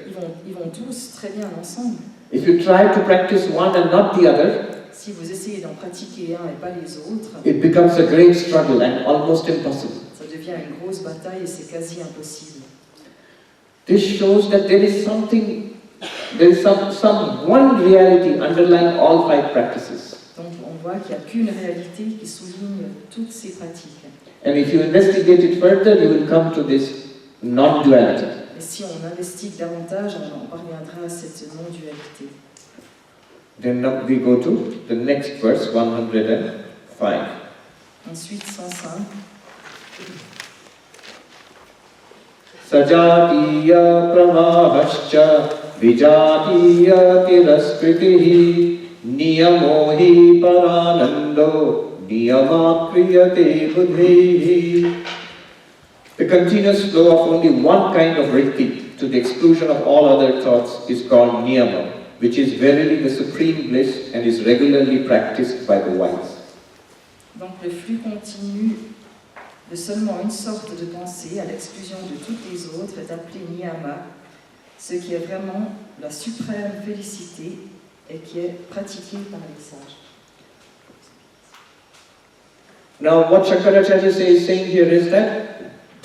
Ils vont tous très bien ensemble. If you try to practice one and not the other, Si vous essayez d'en pratiquer un et pas les autres, it becomes a great struggle and almost impossible. ça devient une grosse bataille et c'est quasi impossible. This shows that there is some one reality underlying all 5 practices. Donc on voit qu'il n'y a qu'une réalité qui souligne toutes ces pratiques. And if you investigate it further, you will come to this non-duality. Et si on investigue davantage, on parviendra à cette non-dualité. Then now we go to the next verse, 105. Ensuite, 105. Sajatiya pramahascha vijatiya tiraskritihi niyamohi paranando niyamakriyate buddhihi. The continuous flow of only one kind of vritti to the exclusion of all other thoughts is called niyama, which is verily the supreme bliss and is regularly practiced by the wise. Donc le flux continu de seulement une sorte de pensée à l'exclusion de toutes les autres est appelé niyama, ce qui est vraiment la suprême félicité et qui est pratiqué par les sages. Now what Shankaracharya is saying here is that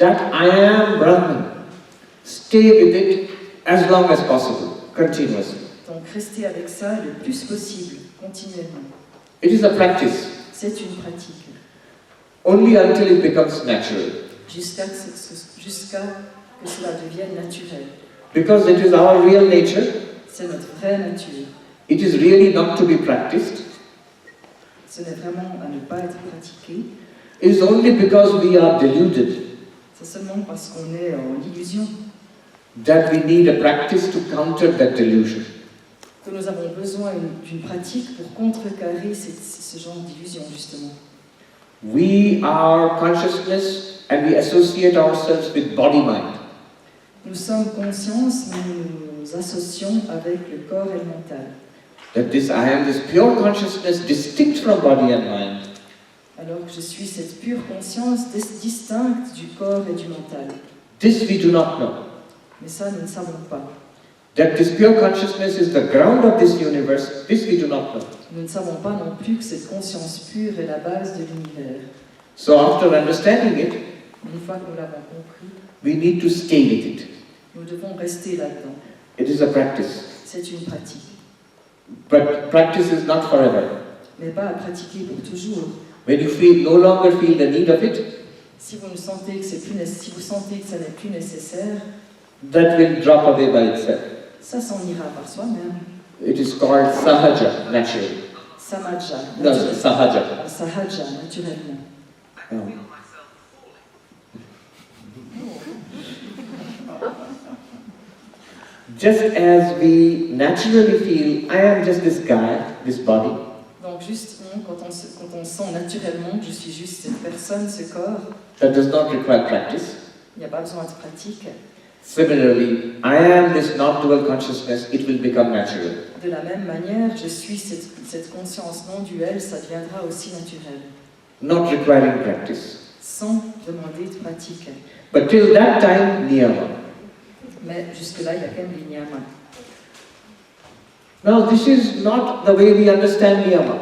I am Brahman. Stay with it as long as possible, continuously. Donc restez avec ça le plus possible, continuellement. It is a practice, C'est une pratique, only until it becomes natural. jusqu'à que cela devienne naturel. Because it is our real nature, C'est notre vraie nature. it is really not to be practiced. Ce n'est vraiment à ne pas être pratiqué. It is only because we are deluded C'est seulement parce qu'on est en illusion that we need a practice to counter that delusion. que nous avons besoin d'une pratique pour contrecarrer ce genre d'illusion, justement. We are consciousness and we associate ourselves with body-mind. Nous sommes conscience, mais nous nous associons avec le corps et le mental. That I am this pure consciousness distinct from body and mind. Alors que je suis cette pure conscience distincte du corps et du mental. This we do not know. Mais ça, nous ne savons pas. That this pure consciousness is the ground of this universe, this we do not know. Nous ne savons pas non plus que cette conscience pure est la base de l'univers. So after understanding it, Mais une fois que nous l'avons compris, we need to stay with it. nous devons rester là-dedans. It is a practice. C'est une pratique. But practice is not forever. Mais pas à pratiquer pour toujours. When you no longer feel the need of it, Si vous sentez que si vous sentez que ça n'est plus nécessaire, that will drop away by itself. ça s'en ira par soi-même. It is called sahaja, naturally. Samaja. No, sahaja. Sahaja, naturellement. just as we naturally feel, I am just this guy, this body, Donc justement, quand on sent naturellement que je suis juste cette personne, ce corps, that does not require practice. il n'y a pas besoin de pratique. Similarly, I am this non-dual consciousness, it will become natural. De la même manière, je suis cette conscience non duelle, ça deviendra aussi naturel, Not requiring practice. sans demander de pratique. But till that time, niyama. Mais jusque-là, il y a quand même l'ignama. Now, this is not the way we understand niyama.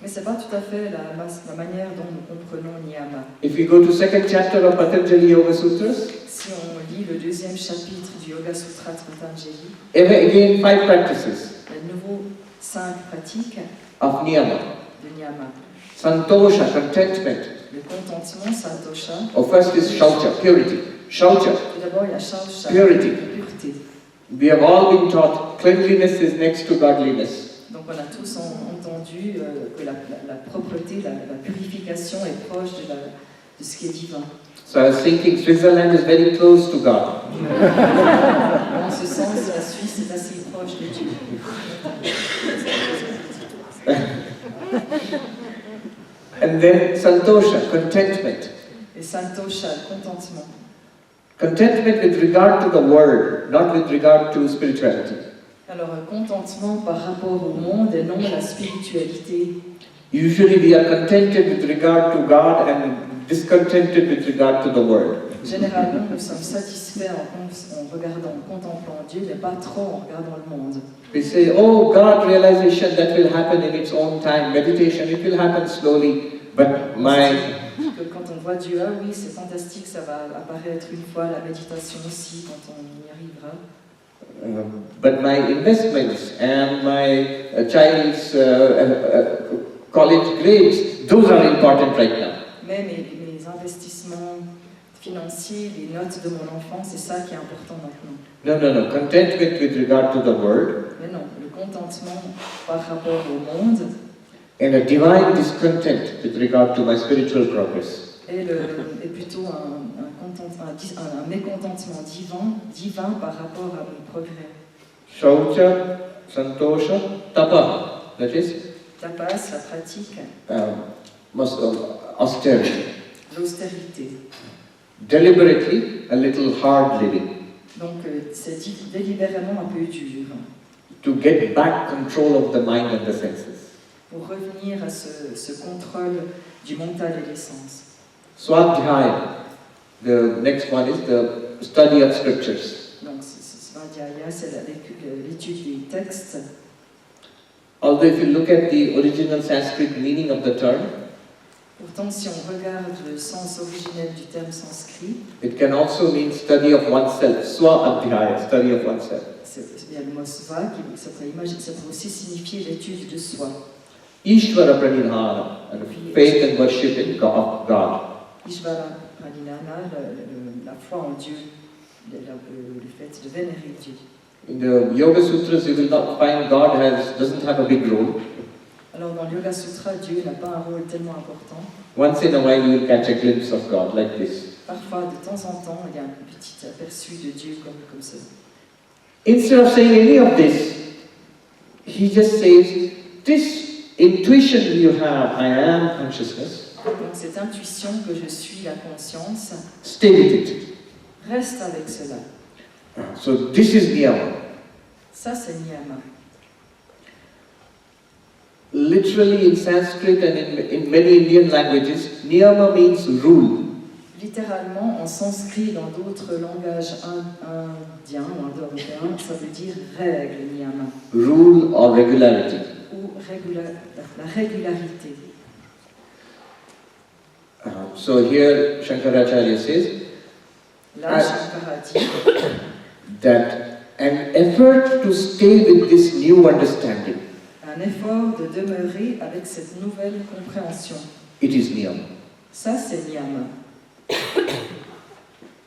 Mais ce n'est pas tout à fait la manière dont nous comprenons niyama. If we go to second chapter of Patanjali Yoga Sutras, Si on lit le deuxième chapitre du Yoga Sutra de Patanjali, again 5 practices il y a de nouveau 5 pratiques of niyama. de niyama. Santosha, contentment. Le contentement, santosha. Oh, first is shaucha, purity. Shaucha, Tout d'abord, il y a shaucha, Purity. la pureté. we have all been taught cleanliness is next to godliness. Donc on a tous entendu que la propreté, la purification est proche de ce qui est divin. So I was thinking Switzerland is very close to God. En ce sens, la Suisse est assez proche de Dieu. And then santosha, contentment. Et santosha, contentement. Contentment with regard to the world, not with regard to spirituality. Alors, contentement par rapport au monde et non à la spiritualité. Usually we are contented with regard to God and discontented with regard to the world. Généralement, nous sommes satisfaits en regardant, en contemplant Dieu, mais pas trop en regardant le monde. We say, oh, God realization, that will happen in its own time. Meditation, it will happen slowly. But my Que quand on voit Dieu, ah oui, c'est fantastique, ça va apparaître une fois, la méditation aussi, quand on y arrivera. but my investments and my child's college grades, those are important right now. Mais mes investissements financiers, les notes de mon enfant, c'est ça qui est important maintenant. No. Contentment with regard to the world Mais non, le contentement par rapport au monde and a divine discontent with regard to my spiritual progress. est plutôt un mécontentement divin par rapport à mon progrès. Shaucha, santosha, tapa, that is Tapas, la pratique, austerity. l'austérité. Deliberately, a little hard living. Donc c'est délibérément un peu dur To get back control of the mind and the senses. pour revenir à ce contrôle du mental et des sens. Swadhyaya, the next one is the study of scriptures. Donc Svadhyaya, c'est l'étude des textes. Although if you look at the original Sanskrit meaning of the term, Pourtant, si on regarde le sens originel du terme sanskrit, it can also mean study of oneself. Swadhyaya, study of oneself. il y a le mot sva, ça peut aussi signifier l'étude de soi. Ishvara pranidhana, and faith and worship in God. Ishvara pranidhana, la foi en Dieu, le fait de vénérer Dieu. In the Yoga Sutras, you will not find God doesn't have a big role. Alors dans le Yoga Sutra, Dieu n'a pas un rôle tellement important. Once in a while, you will catch a glimpse of God like this. Parfois, de temps en temps, il y a un petit aperçu de Dieu comme ça. Instead of saying any of this, he just says, this intuition you have, I am consciousness, Donc cette intuition que je suis la conscience, stay with it. reste avec cela. So this is niyama. Ça, c'est niyama. Literally in Sanskrit and in many Indian languages, niyama means rule. Littéralement, en sanskrit, dans d'autres langages indiens ou indo-européens, ça veut dire règle, niyama, Rule or regularity. ou la régularité. So here Shankaracharya says Là, Shankara dit that an effort to stay with this new understanding, un effort de demeurer avec cette nouvelle compréhension. it is niyama. Ça, c'est niyama.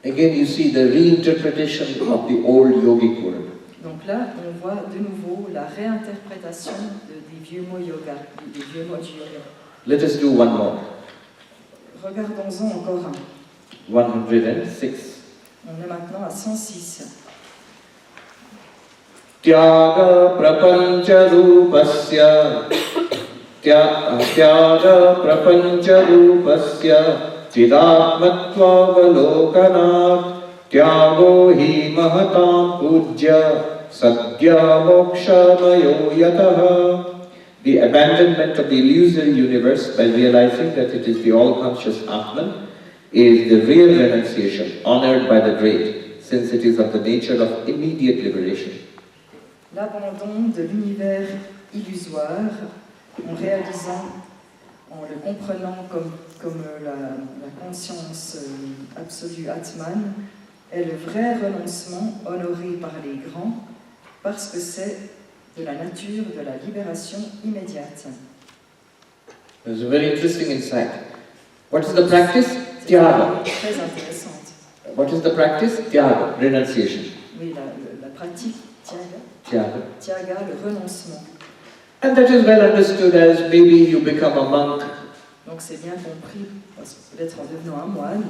Again, you see the reinterpretation of the old yogic word. Donc là, on voit de nouveau la réinterprétation des vieux mots yoga, des vieux mots du yoga. Let us do one more. Regardons-en encore un. 106. On est maintenant à 106. Tyaga prapancha rupasya Tyaga prapancha rupasya Chidatmatva valokanat Tyago hi mahatam pujya Sadhya moksha mayo yataha. The abandonment of the illusory universe by realizing that it is the all-conscious Atman is the real renunciation, honored by the great, since it is of the nature of immediate liberation. L'abandon de l'univers illusoire en réalisant, en le comprenant comme la conscience absolue Atman, est le vrai renoncement honoré par les grands parce que c'est de la nature de la libération immédiate. There's a very interesting insight. What is the practice? Tyaga. Très intéressante. What is the practice? Tyaga, renunciation. Oui, la pratique Tyaga. Tyaga. Le renoncement. And that is well understood as maybe you become a monk, Donc c'est bien compris, parce que peut-être en devenant un moine,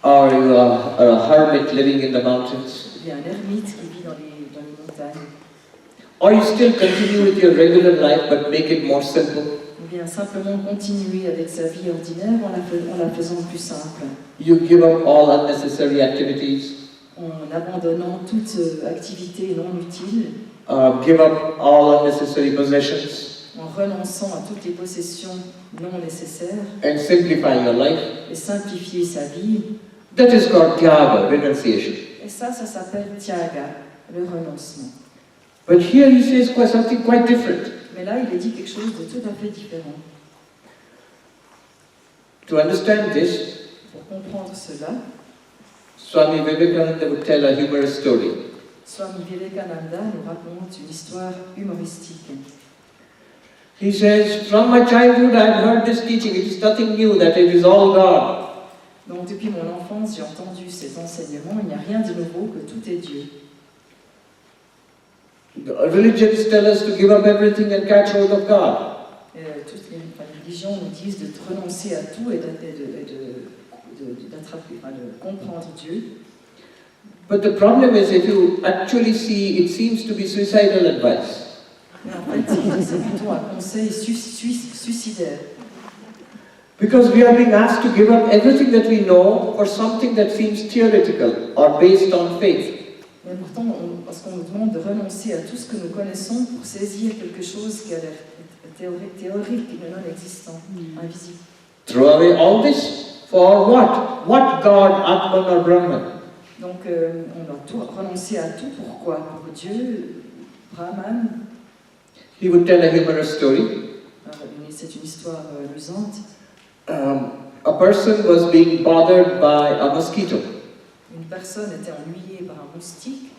or you are a hermit living in the mountains, ou bien un ermite qui vit dans les montagnes, or you still continue with your regular life but make it more simple. ou bien simplement continuer avec sa vie ordinaire en la faisant plus simple, You give up all unnecessary activities, en abandonnant toute activité non utile, give up all unnecessary possessions, en renonçant à toutes les possessions non nécessaires, and simplify your life. et simplifier sa vie. That is called tyaga, renunciation. Et ça s'appelle Tyaga, le renoncement. But here he says something quite different. Mais là, il est dit quelque chose de tout à fait différent. To understand this, Pour comprendre cela, Swami Vivekananda would tell a humorous story. Swami Vivekananda nous raconte une histoire humoristique. He says, from my childhood I have heard this teaching, it is nothing new, that it is all God. Donc depuis mon enfance, j'ai entendu cet enseignement, il n'y a rien de nouveau, que tout est Dieu. The religions tell us to give up everything and catch hold of God. Toutes les religions nous disent de renoncer à tout et de comprendre Dieu. But the problem is, if you actually see, it seems to be suicidal advice. Mais en fait, c'est plutôt un conseil suicidaire. Because we are being asked to give up everything that we know for something that seems theoretical or based on faith. Mais pourtant, parce qu'on nous demande de renoncer à tout ce que nous connaissons pour saisir quelque chose qui a l'air théorique et non existant, invisible. Throw away all this for what? What God, Atman or Brahman? Donc, on doit renoncer à tout. Pourquoi? Pour Dieu, Brahman. He would tell a humorous story. C'est une histoire amusante. A person was being bothered by a mosquito. Une personne était ennuyée par un moustique.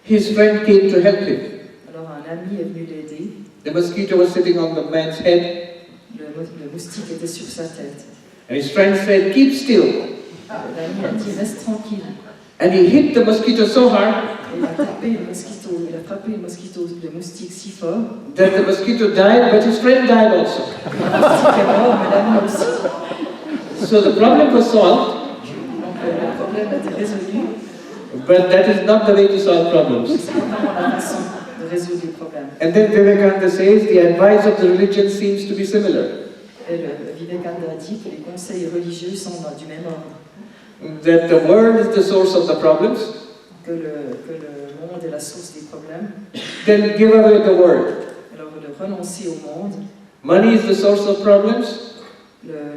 His friend came to help him. Alors un ami est venu l'aider. The mosquito was sitting on the man's head. Le moustique était sur sa tête. And his friend said, keep still. L'ami a dit, reste tranquille. And he hit the mosquito so hard Et il a frappé le moustique si fort. that the mosquito died, but his friend died also. Le moustique est mort, mais l'ami aussi. So the problem was solved, Donc le problème a été résolu. but that is not the way to solve problems. C'est pas vraiment la façon de résoudre les problèmes. And then Vivekananda says the advice of the religion seems to be similar. Et le Vivekananda dit que les conseils religieux sont du même ordre. That the world is the source of the problems, Que le monde est la source des problèmes. then give away the world. Alors de renoncer au monde, Money is the source of problems,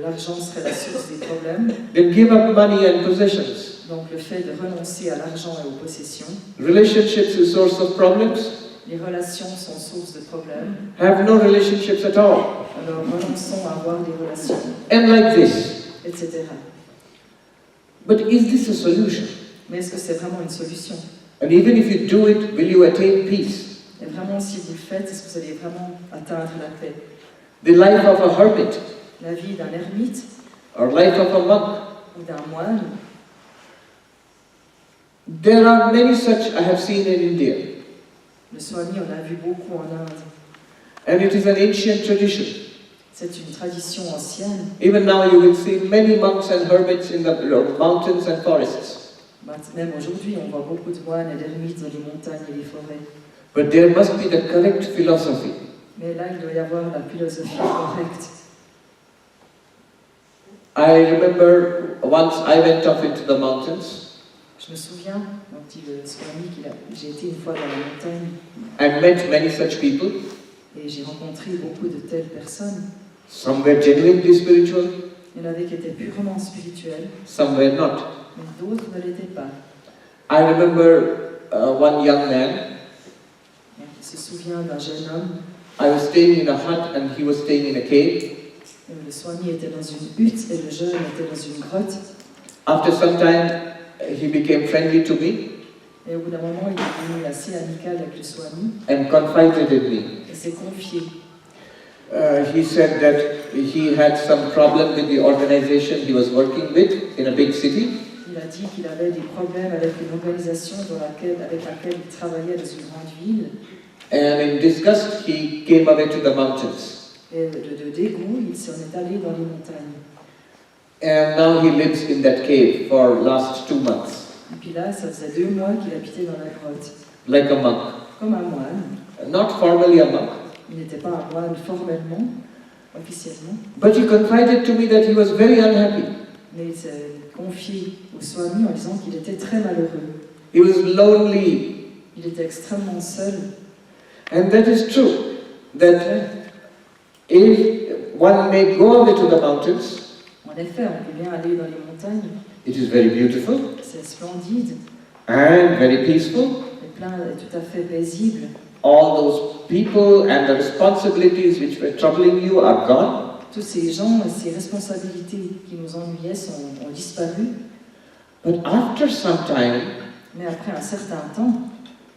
l'argent serait la source des problèmes. then give up money and possessions. Donc le fait de renoncer à l'argent et aux possessions. Relationships is source of problems, Les relations sont source de problèmes. have no relationships at all. Alors renonçons à avoir des relations, And like this. etc. But is this a solution? Mais est-ce que c'est vraiment une solution? And even if you do it, will you attain peace? Et vraiment, si vous le faites, est-ce que vous allez vraiment atteindre la paix? The life of a hermit La vie d'un ermite or life of a monk. ou d'un moine, There are many such I have seen in India. le Swami, on a vu beaucoup en Inde. And it is an ancient tradition. C'est une tradition ancienne. Even now you will see many monks and hermits in the mountains and forests. Même aujourd'hui, on voit beaucoup de moines et d'ermites dans les montagnes et les forêts. But there must be the correct philosophy. Mais là, il doit y avoir la philosophie correcte. I remember once I went off into the mountains Je me souviens, mon petit Swami, j'ai été une fois dans la montagne and met many such people. et j'ai rencontré beaucoup de telles personnes. Some were genuinely spiritual, Il y en avait qui étaient purement spirituels, some were not. mais d'autres ne l'étaient pas. I remember one young man. Donc, il se souvient d'un jeune homme. I was staying in a hut and he was staying in a cave. Le Swami était dans une hutte et le jeune était dans une grotte. After some time, he became friendly to me Et au bout d'un moment, il est devenu assez amical avec le Swami and confided in me. et s'est confié. He said that he had some problem with the organization he was working with in a big city. Il a dit qu'il avait des problèmes avec une organisation avec laquelle il travaillait dans une grande ville. And in disgust, he came away to the mountains. Et de dégoût, il s'en est allé dans les montagnes. And now he lives in that cave for last 2 months, Et puis là, ça faisait 2 mois qu'il habitait dans la grotte, like a monk. comme un moine. Not formally a monk, Il n'était pas un moine formellement, officiellement, but he confided to me that he was very unhappy. mais il s'est confié au Swami en disant qu'il était très malheureux. He was lonely. Il était extrêmement seul. And that is true, that if one may go away to the mountains, En effet, on peut bien aller dans les montagnes, it is very beautiful c'est splendide, and very peaceful. et plein, et tout à fait paisible. All those people and the responsibilities which were troubling you are gone. Tous ces gens et ces responsabilités qui nous ennuyaient ont disparu, But after some time, mais après un certain temps,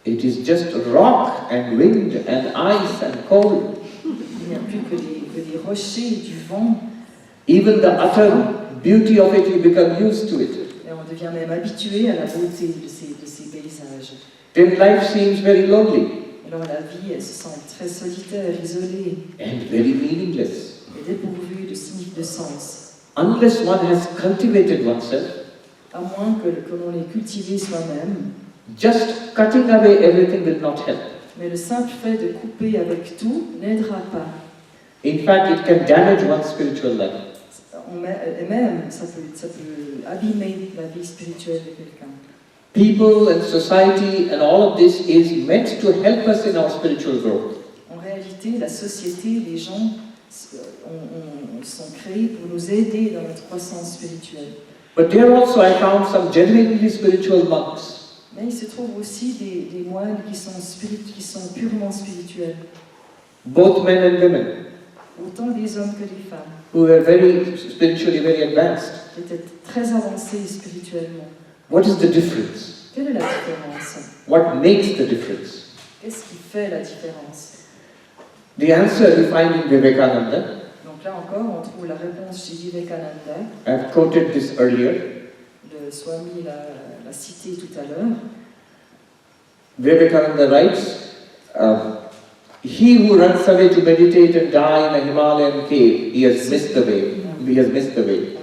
it is just rock and wind and ice and cold. il n'y a plus que des rochers, du vent, Even the utter beauty of it, you become used to it. et on devient même habitué à la beauté de ces paysages. Then life seems very lonely Alors la vie, elle se sent très solitaire, isolée and very meaningless. et dépourvue de sens, Unless one has cultivated oneself, à moins que l'on l'ait cultivé soi-même. just cutting away everything will not help. Mais le simple fait de couper avec tout n'aidera pas. In fact, it can damage one's spiritual life. Et même, ça peut abîmer la vie spirituelle de quelqu'un. People and society and all of this is meant to help us in our spiritual growth. En réalité, la société, les gens sont créés pour nous aider dans notre croissance spirituelle. But there also I found some genuinely spiritual monks. Mais il se trouve aussi des moines qui sont purement spirituels, Both men and women, autant des hommes que des femmes, who were very spiritually very advanced. qui étaient très avancés spirituellement. What is the difference? Quelle est la différence? What makes the difference? Qu'est-ce qui fait la différence? The answer we find in Vivekananda. Donc là encore, on trouve la réponse chez Vivekananda. I've quoted this earlier. Le Swami l'a cité tout à l'heure. Vivekananda writes, he who runs away to meditate and die in a Himalayan cave, he has missed the way. He has missed the way.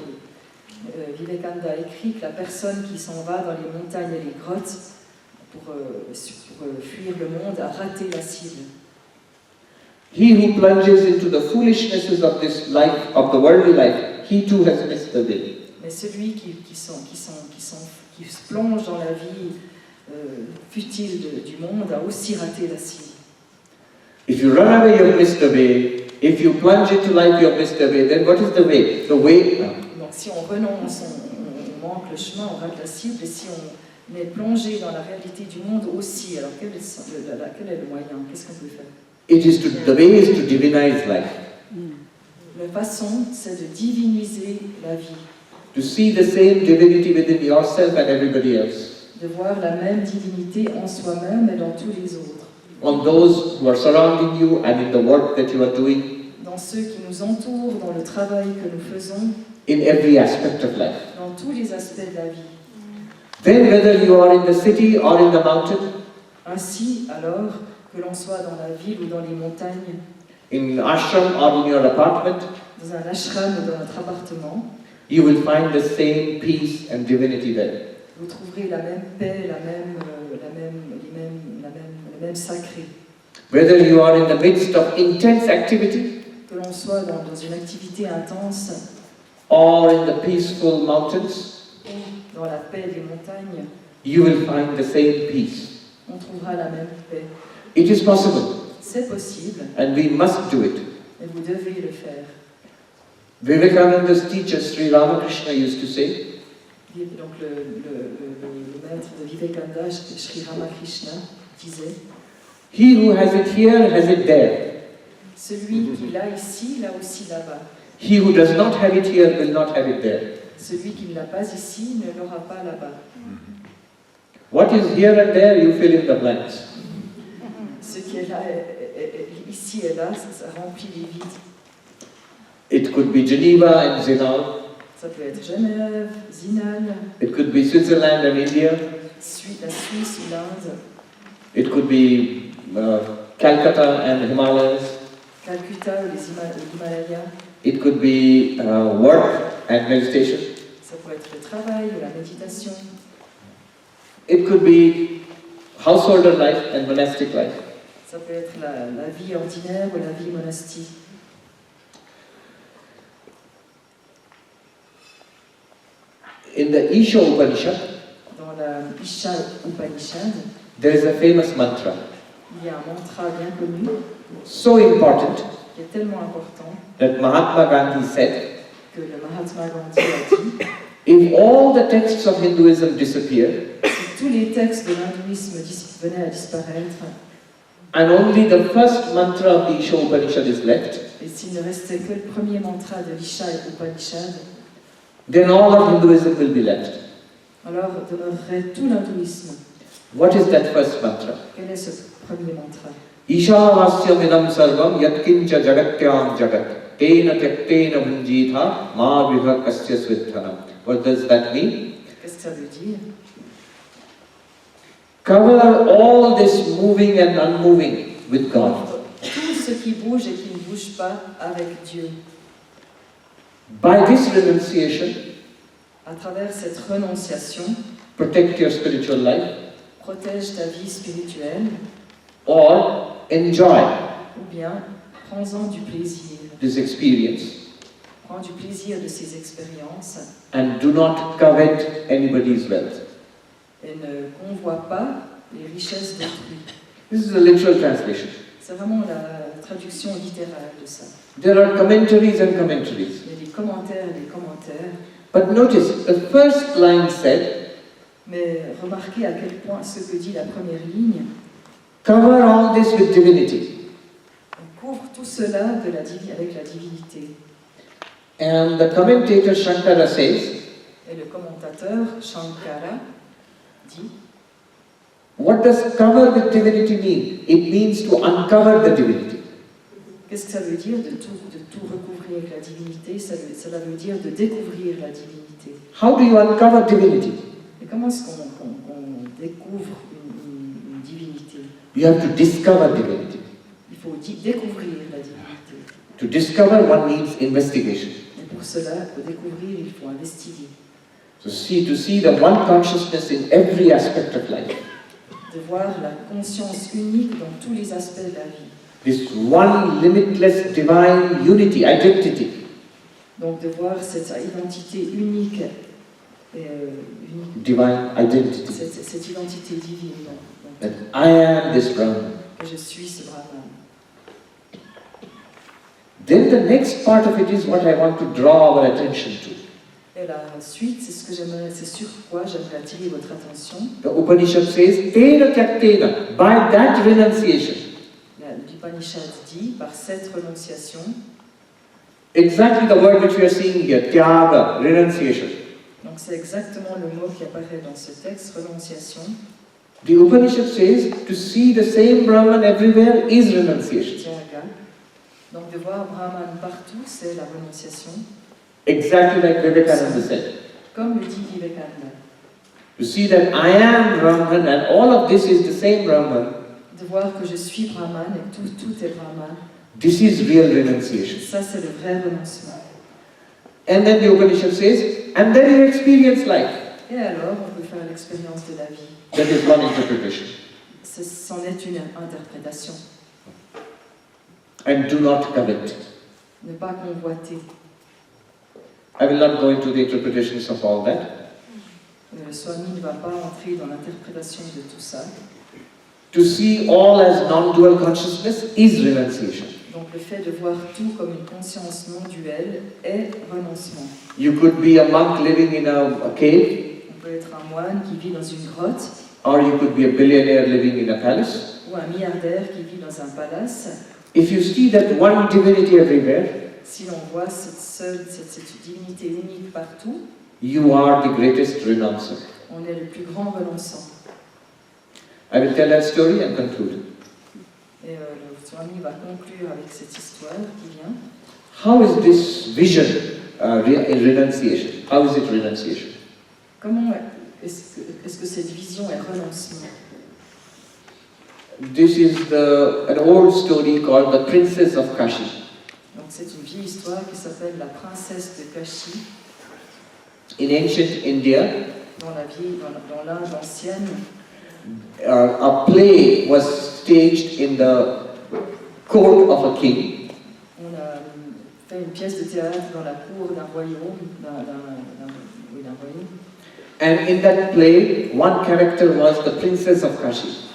Vivekananda a écrit que la personne qui s'en va dans les montagnes et les grottes pour fuir le monde a raté la cible. He who plunges into the foolishnesses of this life, of the worldly life, he too has missed the way. Mais celui qui se plonge dans la vie futile du monde a aussi raté la cible. If you run away, you have missed the way. If you plunge into life, you have missed the way. Then what is the way? The way. Donc si on renonce, on manque le chemin, on rate la cible. Et si on est plongé dans la réalité du monde aussi, alors quel est le moyen? Qu'est-ce qu'on peut faire? The way is to divinize life. La façon, c'est de diviniser la vie. To see the same divinity within yourself and everybody else. De voir la même divinité en soi-même et dans tous les autres. On those who are surrounding you and in the work that you are doing. Dans ceux qui nous entourent, dans le travail que nous faisons. In every aspect of life. Dans tous les aspects de la vie. Then whether you are in the city or in the mountain. Ainsi, alors, que l'on soit dans la ville ou dans les montagnes. In ashram or in your apartment. Dans un ashram ou dans notre appartement. You will find the same peace and divinity there. Vous trouverez la même paix, le même sacré. Whether you are in the midst of intense activity Que l'on soit dans une activité intense or in the peaceful mountains, ou dans la paix des montagnes, you will find the same peace. on trouvera la même paix. It is possible, C'est possible, and we must do it. et vous devez le faire. Vivekananda's teacher, Sri Ramakrishna, used to say, Donc le maître de Vivekananda, Sri Ramakrishna, disait he who has it here has it there. celui qui l'a ici, l'a aussi là-bas. He who does not have it here will not have it there. Celui qui ne l'a pas ici ne l'aura pas là-bas. What is here and there, you fill in the blanks. Ce qui est là, ici et là, ça remplit les vides. It could be Geneva and Zinal. Ça peut être Genève, Zinal, It could be Switzerland and India. la Suisse ou l'Inde, It could be Calcutta and Himalayas. Calcutta ou les Himalayas. It could be work and meditation. Ça peut être le travail ou la méditation. It could be householder life and monastic life. Ça peut être la vie ordinaire ou la vie monastique. In the Isha Upanishad, Dans la Isha Upanishad, there is a famous mantra, il y a un mantra bien connu so important qui est tellement important that Mahatma Gandhi said, que le Mahatma Gandhi a dit if all the texts of Hinduism disappear si tous les textes de l'hindouisme venaient à disparaître and only the first mantra of the Isha Upanishad is left, et s'il ne restait que le premier mantra de l'Isha Upanishad, then all of Hinduism will be left. alors demeurerait tout l'hindouisme. What is that first mantra? Quel est ce premier mantra? Ishavasya midam sarvam yatkincha jagatyam jagat tena tyaktena bhunjitha ma vibhakasya switthana. What does that mean? Qu'est-ce que ça veut dire? Cover all this moving and unmoving with God. Tout ce qui bouge et qui ne bouge pas avec Dieu. By this renunciation, À travers cette renonciation, protect your spiritual life protège ta vie spirituelle or enjoy ou bien prends-en du plaisir. this experience Prends du plaisir de ces expériences and do not covet anybody's wealth. et ne convoie pas les richesses d'autrui. This is a literal translation. C'est vraiment la traduction littérale de ça. There are commentaries and commentaries. Il y a des commentaires et des commentaires, But notice, the first line said, mais remarquez à quel point ce que dit la première ligne, cover all this with divinity. on couvre tout cela avec la divinité. And the commentator Shankara says, Et le commentateur Shankara dit, what does cover with divinity mean? It means to uncover the divinity. qu'est-ce que ça veut dire de tout recouvrir avec la divinité? Cela veut dire de découvrir la divinité. How do you uncover divinity? Et comment est-ce qu'on découvre une divinité? You have to discover divinity. Il faut découvrir la divinité. To discover, one needs investigation. Et pour cela, pour découvrir, il faut investiguer. So to see the one consciousness in every aspect of life. De voir la conscience unique dans tous les aspects de la vie. This one limitless divine unity, identity. Donc de voir cette identité unique, Divine identity. cette identité divine. Donc, That I am this Brahman. que je suis ce Brahman. Then the next part of it is what I want to draw our attention to. Et la suite, c'est sur quoi j'aimerais attirer votre attention. The Upanishad says, Tena Tyaktena, by that renunciation. L'Upanishad dit, par cette renonciation, Exactly the word which we are seeing here, Tyaga, renunciation. donc c'est exactement le mot qui apparaît dans ce texte, renonciation. The Upanishad says, to see the same Brahman everywhere is renunciation. Tyaga. Donc de voir Brahman partout, c'est la renonciation. Exactly like Vivekananda said. Comme le dit Vivekananda. To see that I am Brahman and all of this is the same Brahman, De voir que je suis Brahman et tout est Brahman. this is real renunciation. Ça, c'est le vrai renoncement. And then the Upanishad says, and then you experience life. Et alors, on peut faire l'expérience de la vie. That is one interpretation. c'en est une interprétation. And do not covet. Ne pas convoiter. I will not go into the interpretations of all that. Le Swami ne va pas entrer dans l'interprétation de tout ça. To see all as non-dual consciousness is renunciation. Donc le fait de voir tout comme une conscience non duelle est renoncement. You could be a monk living in a cave, On peut être un moine qui vit dans une grotte, or you could be a billionaire living in a palace. ou un milliardaire qui vit dans un palace. If you see that one divinity everywhere, Si l'on voit cette divinité unique partout, you are the greatest renouncier. on est le plus grand renonçant. I will tell that story and conclude. Et le Swami va conclure avec cette histoire qui vient. How is this vision renunciation? How is it renunciation? Comment est-ce que cette vision est renoncement? This is an old story called the Princess of Kashi. Donc c'est une vieille histoire qui s'appelle la princesse de Kashi. In ancient India, Dans l'Inde ancienne, a play was staged in the court of a king. on a fait une pièce de théâtre dans la cour d'un royaume, d'un royaume. And in that play, one character was the Princess of Kashi,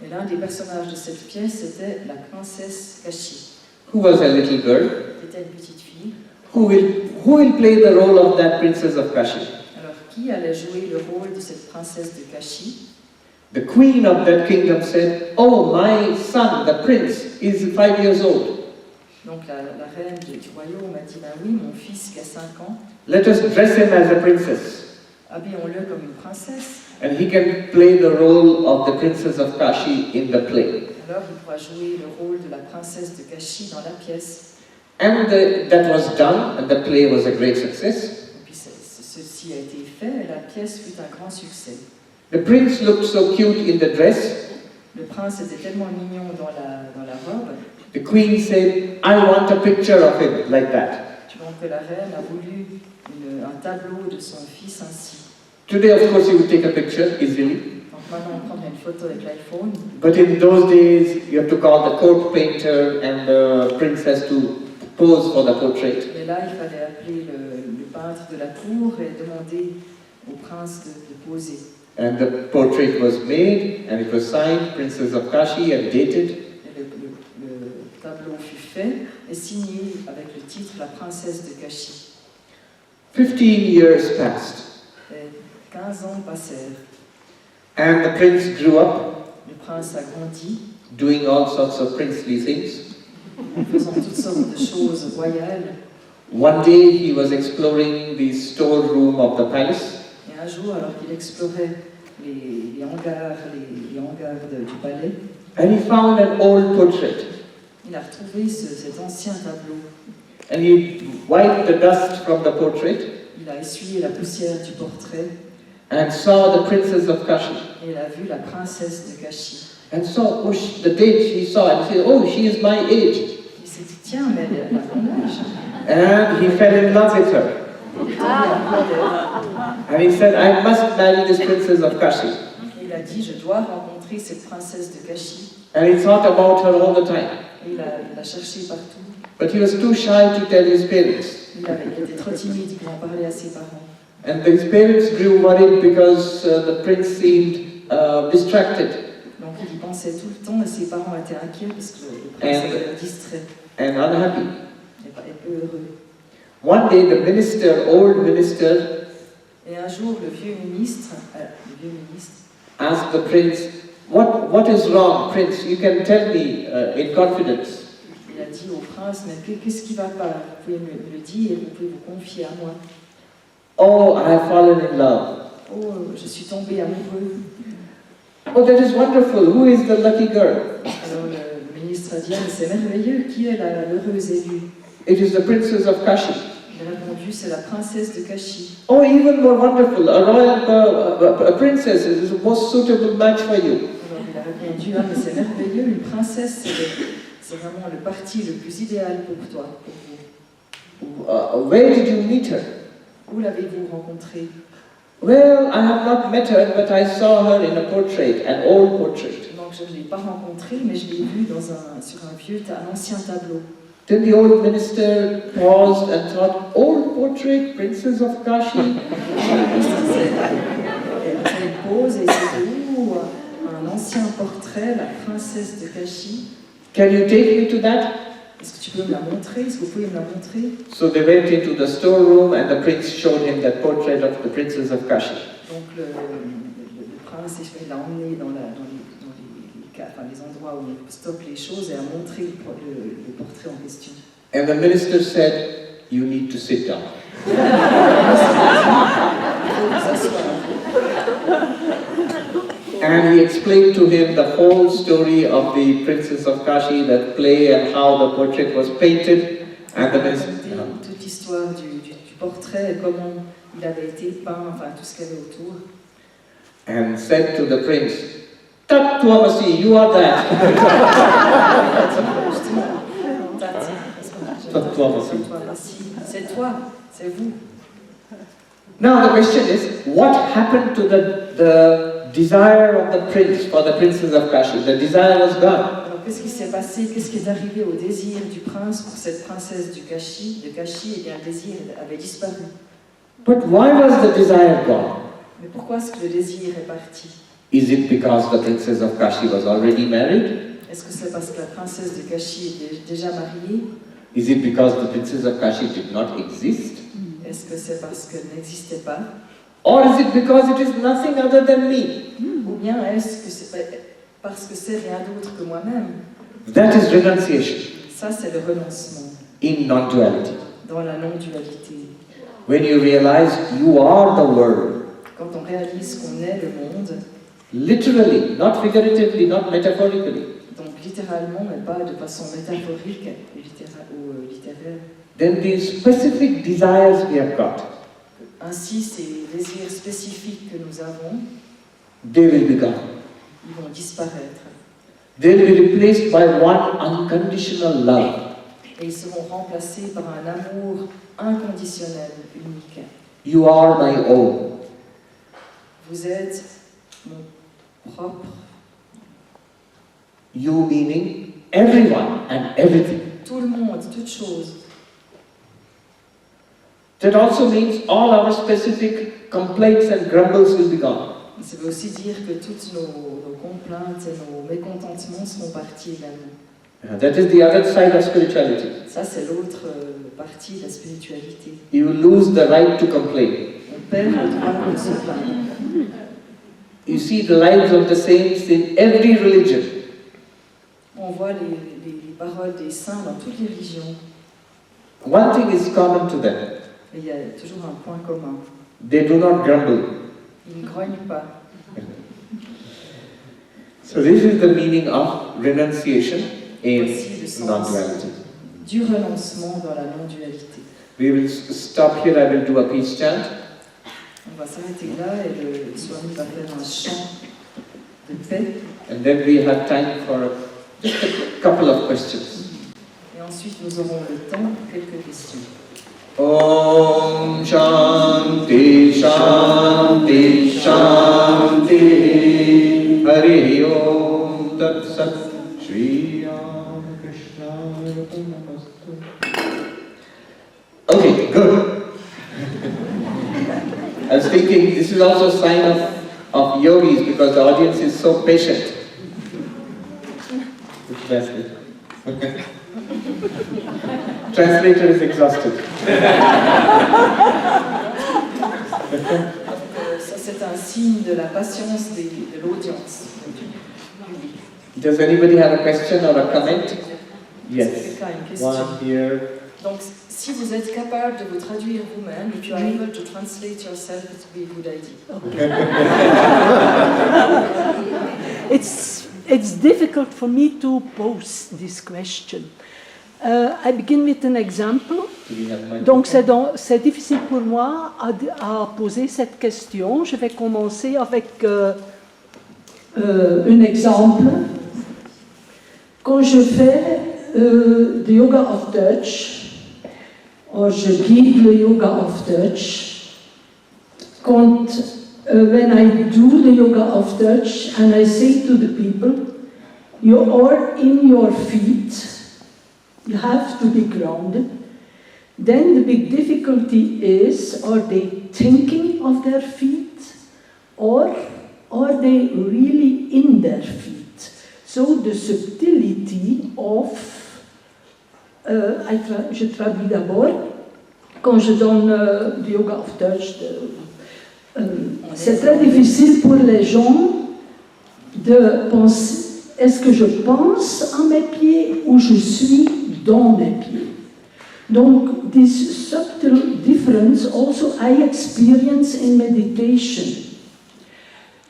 Et l'un des personnages de cette pièce était la princesse Kashi, who was a little girl. qui était une petite fille. Who will play the role of that Princess of Kashi? Alors qui allait jouer le rôle de cette princesse de Kashi? The queen of that kingdom said, "Oh, my son, the prince, is 5 years old. Donc la reine du royaume a dit, ben oui, mon fils qui a 5 ans, Let us dress him as a princess, habillons-le comme une princesse. and he can play the role of the Princess of Kashi in the play." Alors il pourra jouer le rôle de la princesse de Kashi dans la pièce. And that was done, and the play was a great success. Et puis ceci a été fait et la pièce fut un grand succès. The prince looked so cute in the dress. Le prince était tellement mignon dans la robe, The queen said, "I want a picture of him like that." donc la reine a voulu un tableau de son fils ainsi. Today, of course, you would take a picture easily. Donc maintenant on prendrait une photo avec l'iPhone, But in those days, you have to call the court painter and the princess to pose for the portrait. mais là il fallait appeler le peintre de la cour et demander au prince de poser. And the portrait was made, and it was signed, Princess of Kashi, and dated. Et le tableau fut fait et signé avec le titre La princesse de Kashi. 15 years passed, Et 15 ans passèrent. and the prince grew up, Le prince a grandi, doing all sorts of princely things. faisant toutes sortes de choses royales. One day, he was exploring the storeroom of the palace, Et un jour, alors qu'il explorait les hangars, les hangars du palais, and he found an old portrait. il a retrouvé cet ancien tableau. And he wiped the dust from the portrait Il a essuyé la poussière du portrait and saw the Princess of Kashi. et il a vu la princesse de Kashi. And saw the date he saw and said, "Oh, she is my age." Il s'est dit, tiens, mais elle a mon âge. And he fell in love with her. Il est tombé amoureux d'elle. And he said, "I must marry this Princess of Kashi." Et il a dit, je dois rencontrer cette princesse de Kashi. And he thought about her all the time. Et il a cherché partout. But he was too shy to tell his parents. Il était trop timide pour en parler à ses parents. And his parents grew worried because the prince seemed distracted Donc il y pensait tout le temps et ses parents étaient inquiets parce que le prince avait l'air distrait and unhappy. et peu heureux. One day, the old minister, Et un jour, le vieux ministre asked the prince, what is wrong, prince? You can tell me in confidence." il a dit au prince, mais qu'est-ce qui ne va pas? Vous pouvez me le dire et vous pouvez vous confier à moi. "Oh, I have fallen in love." Oh, je suis tombé amoureux. "Oh, that is wonderful. Who is the lucky girl?" Alors le ministre a dit, ah, mais c'est merveilleux, qui est l'heureuse élue? "It is the Princess of Kashi." Il a répondu, c'est la princesse de Kashi. "Oh, even more wonderful. A royal a princess is the most suitable match for you." Alors il a répondu, ah, mais c'est merveilleux, une princesse, c'est vraiment le parti le plus idéal pour toi, pour vous. Where did you meet her?" Où l'avez-vous rencontrée? "Well, I have not met her, but I saw her in a portrait, an old portrait." Donc je ne l'ai pas rencontré, mais je l'ai vu sur un ancien tableau. Then the old minister paused and thought, old portrait, princess of Kashi. Elle fait une pause et il s'est dit, un ancien portrait, la princesse de Kashi. Can you take me to that? Est-ce que tu peux me la montrer? Est-ce que vous pouvez me la montrer? So they went into the storeroom and the prince showed him that portrait of the princess of Kashi. Donc le prince l'a emmené dans les endroits où on stocke les choses et a montré le portrait en question. And the minister said, you need to sit down. And he explained to him the whole story of the princess of Kashi, that play and how the portrait was painted. And the minister, toute l'histoire du portrait et comment il avait été peint, enfin tout ce qu'il y avait autour. and said to the prince, Tattvamasi, you are that. C'est toi, c'est vous. Now the question is, what happened to the desire of the prince for the princess of Kashi? The desire was gone. Alors qu'est-ce qui s'est passé? Qu'est-ce qui est arrivé au désir du prince pour cette princesse de Kashi? Eh bien, le désir avait disparu. But why was the desire gone? Mais pourquoi est-ce que le désir est parti? Is it because the princess of Kashi was already married? Est-ce que c'est parce que la princesse de Kashi est déjà mariée? Is it because the princess of Kashi did not exist? Est-ce que c'est parce qu'elle n'existait pas? Or is it because it is nothing other than me? Ou bien est-ce que c'est parce que c'est rien d'autre que moi-même? That is renunciation Ça, c'est le renoncement in non-duality. dans la non-dualité. When you realize you are the world, Quand on réalise qu'on est le monde, literally, not figuratively, not metaphorically, donc littéralement, mais pas de façon métaphorique ou littéraire, then these specific desires we have got, ainsi ces désirs spécifiques que nous avons, they will be gone. ils vont disparaître. They will be replaced by one unconditional love. Et ils seront remplacés par un amour inconditionnel, unique. You are my own. Vous êtes mon propre. You meaning everyone and everything. Tout le monde, toute chose. That also means all our specific complaints and grumbles will be gone. Ça veut aussi dire que toutes nos complaintes et nos mécontentements seront partis également. That is the other side of spirituality. Ça, c'est l'autre partie de la spiritualité. You lose the right to complain. On perd le droit de se plaindre. You see the lives of the saints in every religion. On voit les paroles des saints dans toutes les religions. One thing is common to them. Et il y a toujours un point commun. They do not grumble. Ils ne grognent pas. So this is the meaning of renunciation in Voici le sens non-duality. du renoncement dans la non-dualité. We will stop here. I will do a peace chant. On va s'arrêter là et le Swami va faire un chant de paix. And then we have time for just a couple of questions. Et ensuite, nous aurons le temps pour quelques questions. Om Shanti Shanti Shanti Hari Om Tat Sat Shri Ram Krishna Namastu. Okay, good. I was thinking this is also a sign of yogis because the audience is so patient. Translator is exhausted. Ça, c'est un signe de la patience de l'audience. Does anybody have a question or a comment? Est-ce Yes. que quelqu'un a une question? One here. Donc, si vous êtes capable de vous traduire vous-même, if you are able to translate yourself, it would be a good idea. It's difficult for me to pose this question. I begin with an example. Donc c'est difficile pour moi à poser cette question. Je vais commencer avec un exemple. Quand je fais le yoga of touch, je guide le yoga of touch, when I do the yoga of touch and I say to the people, you are in your feet, you have to be grounded. Then the big difficulty is, are they thinking of their feet or are they really in their feet? So the subtlety of, je traduis d'abord, quand je donne du yoga of touch, c'est très difficile pour les gens de penser, est-ce que je pense à mes pieds ou je suis dans mes pieds? Donc, this subtle difference also I experience in meditation.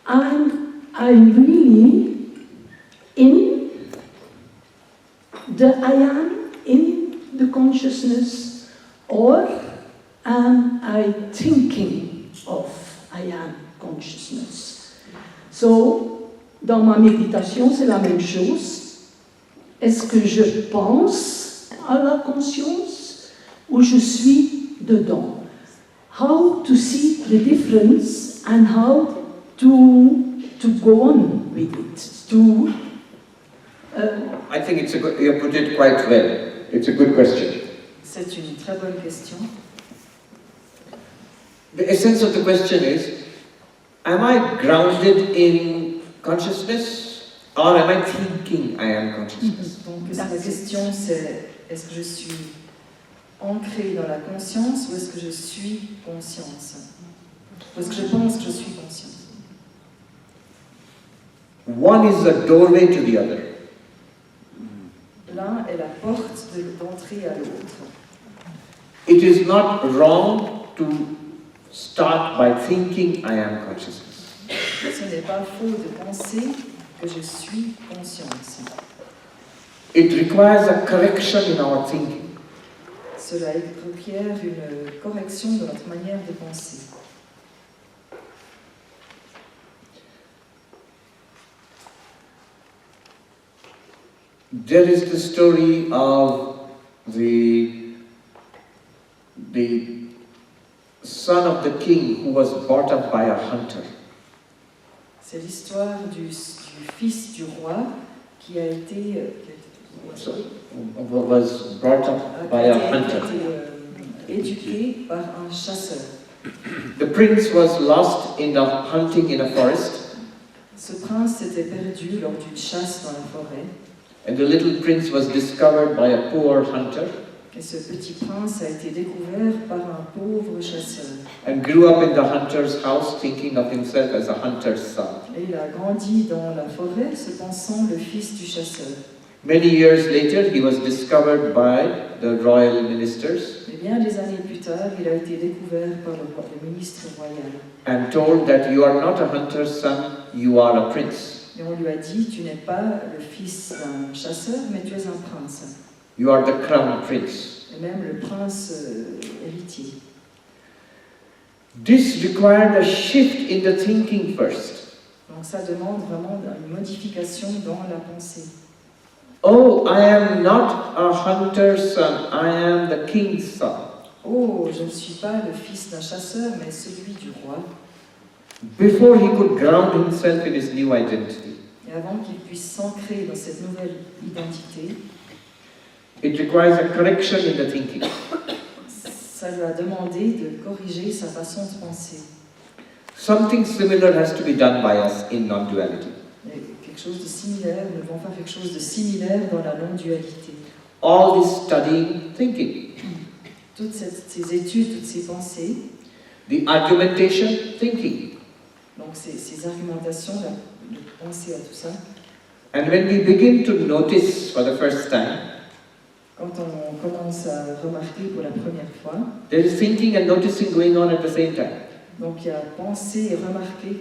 And I'm really in I am in the consciousness, or am I thinking of I am consciousness? So, dans ma méditation, c'est la même chose. Est-ce que je pense à la conscience ou je suis dedans? How to see the difference and how to go on with it. I think it's a good, you put it quite well. It's a good question. C'est une très bonne question. The essence of the question is, am I grounded in consciousness or am I thinking I am consciousness? Donc la question c'est, est-ce que je suis ancré dans la conscience ou est-ce que je suis conscience? Ou est-ce que je pense que je suis conscience? One is a doorway to the other. L'un est la porte d'entrée à l'autre. It is not wrong to start by thinking I am consciousness. Ce n'est pas faux de penser que je suis conscience. It requires a correction in our thinking. Cela requiert une correction de notre manière de penser. There is the story of the son of the king who was brought up by a hunter. C'est l'histoire du fils du roi qui a été Was brought up by a hunter. éduqué par un chasseur. The prince was lost in the hunting in a forest, Ce prince s'était perdu lors d'une chasse dans la forêt. and the little prince was discovered by a poor hunter Et ce petit prince a été découvert par un pauvre chasseur. and grew up in the hunter's house thinking of himself as a hunter's son. Et il a grandi dans la forêt se pensant le fils du chasseur. Many years later, he was discovered by the royal ministers Mais bien des années plus tard, il a été découvert par le ministre royal. and told that you are not a hunter's son, you are a prince. Et on lui a dit, tu n'es pas le fils d'un chasseur, mais tu es un prince. You are the crown prince. Et même le prince héritier. This required a shift in the thinking first. Donc ça demande vraiment une modification dans la pensée. Oh, I am not a hunter's son, I am the king's son. Oh, je ne suis pas le fils d'un chasseur, mais celui du roi. Before he could ground himself in his new identity, Et avant qu'il puisse s'ancrer dans cette nouvelle identité, it requires a correction in the thinking. ça lui a demandé de corriger sa façon de penser. Something similar has to be done by us in non-duality. Et quelque chose de similaire, nous devons faire quelque chose de similaire dans la non-dualité. All this studying, thinking. Toutes ces études, toutes ces pensées, The argumentation, thinking. donc ces argumentations, de penser à tout ça. And when we begin to notice for the first time, Quand on commence à remarquer pour la première fois, there is thinking and noticing going on at the same time. donc il y a penser et remarquer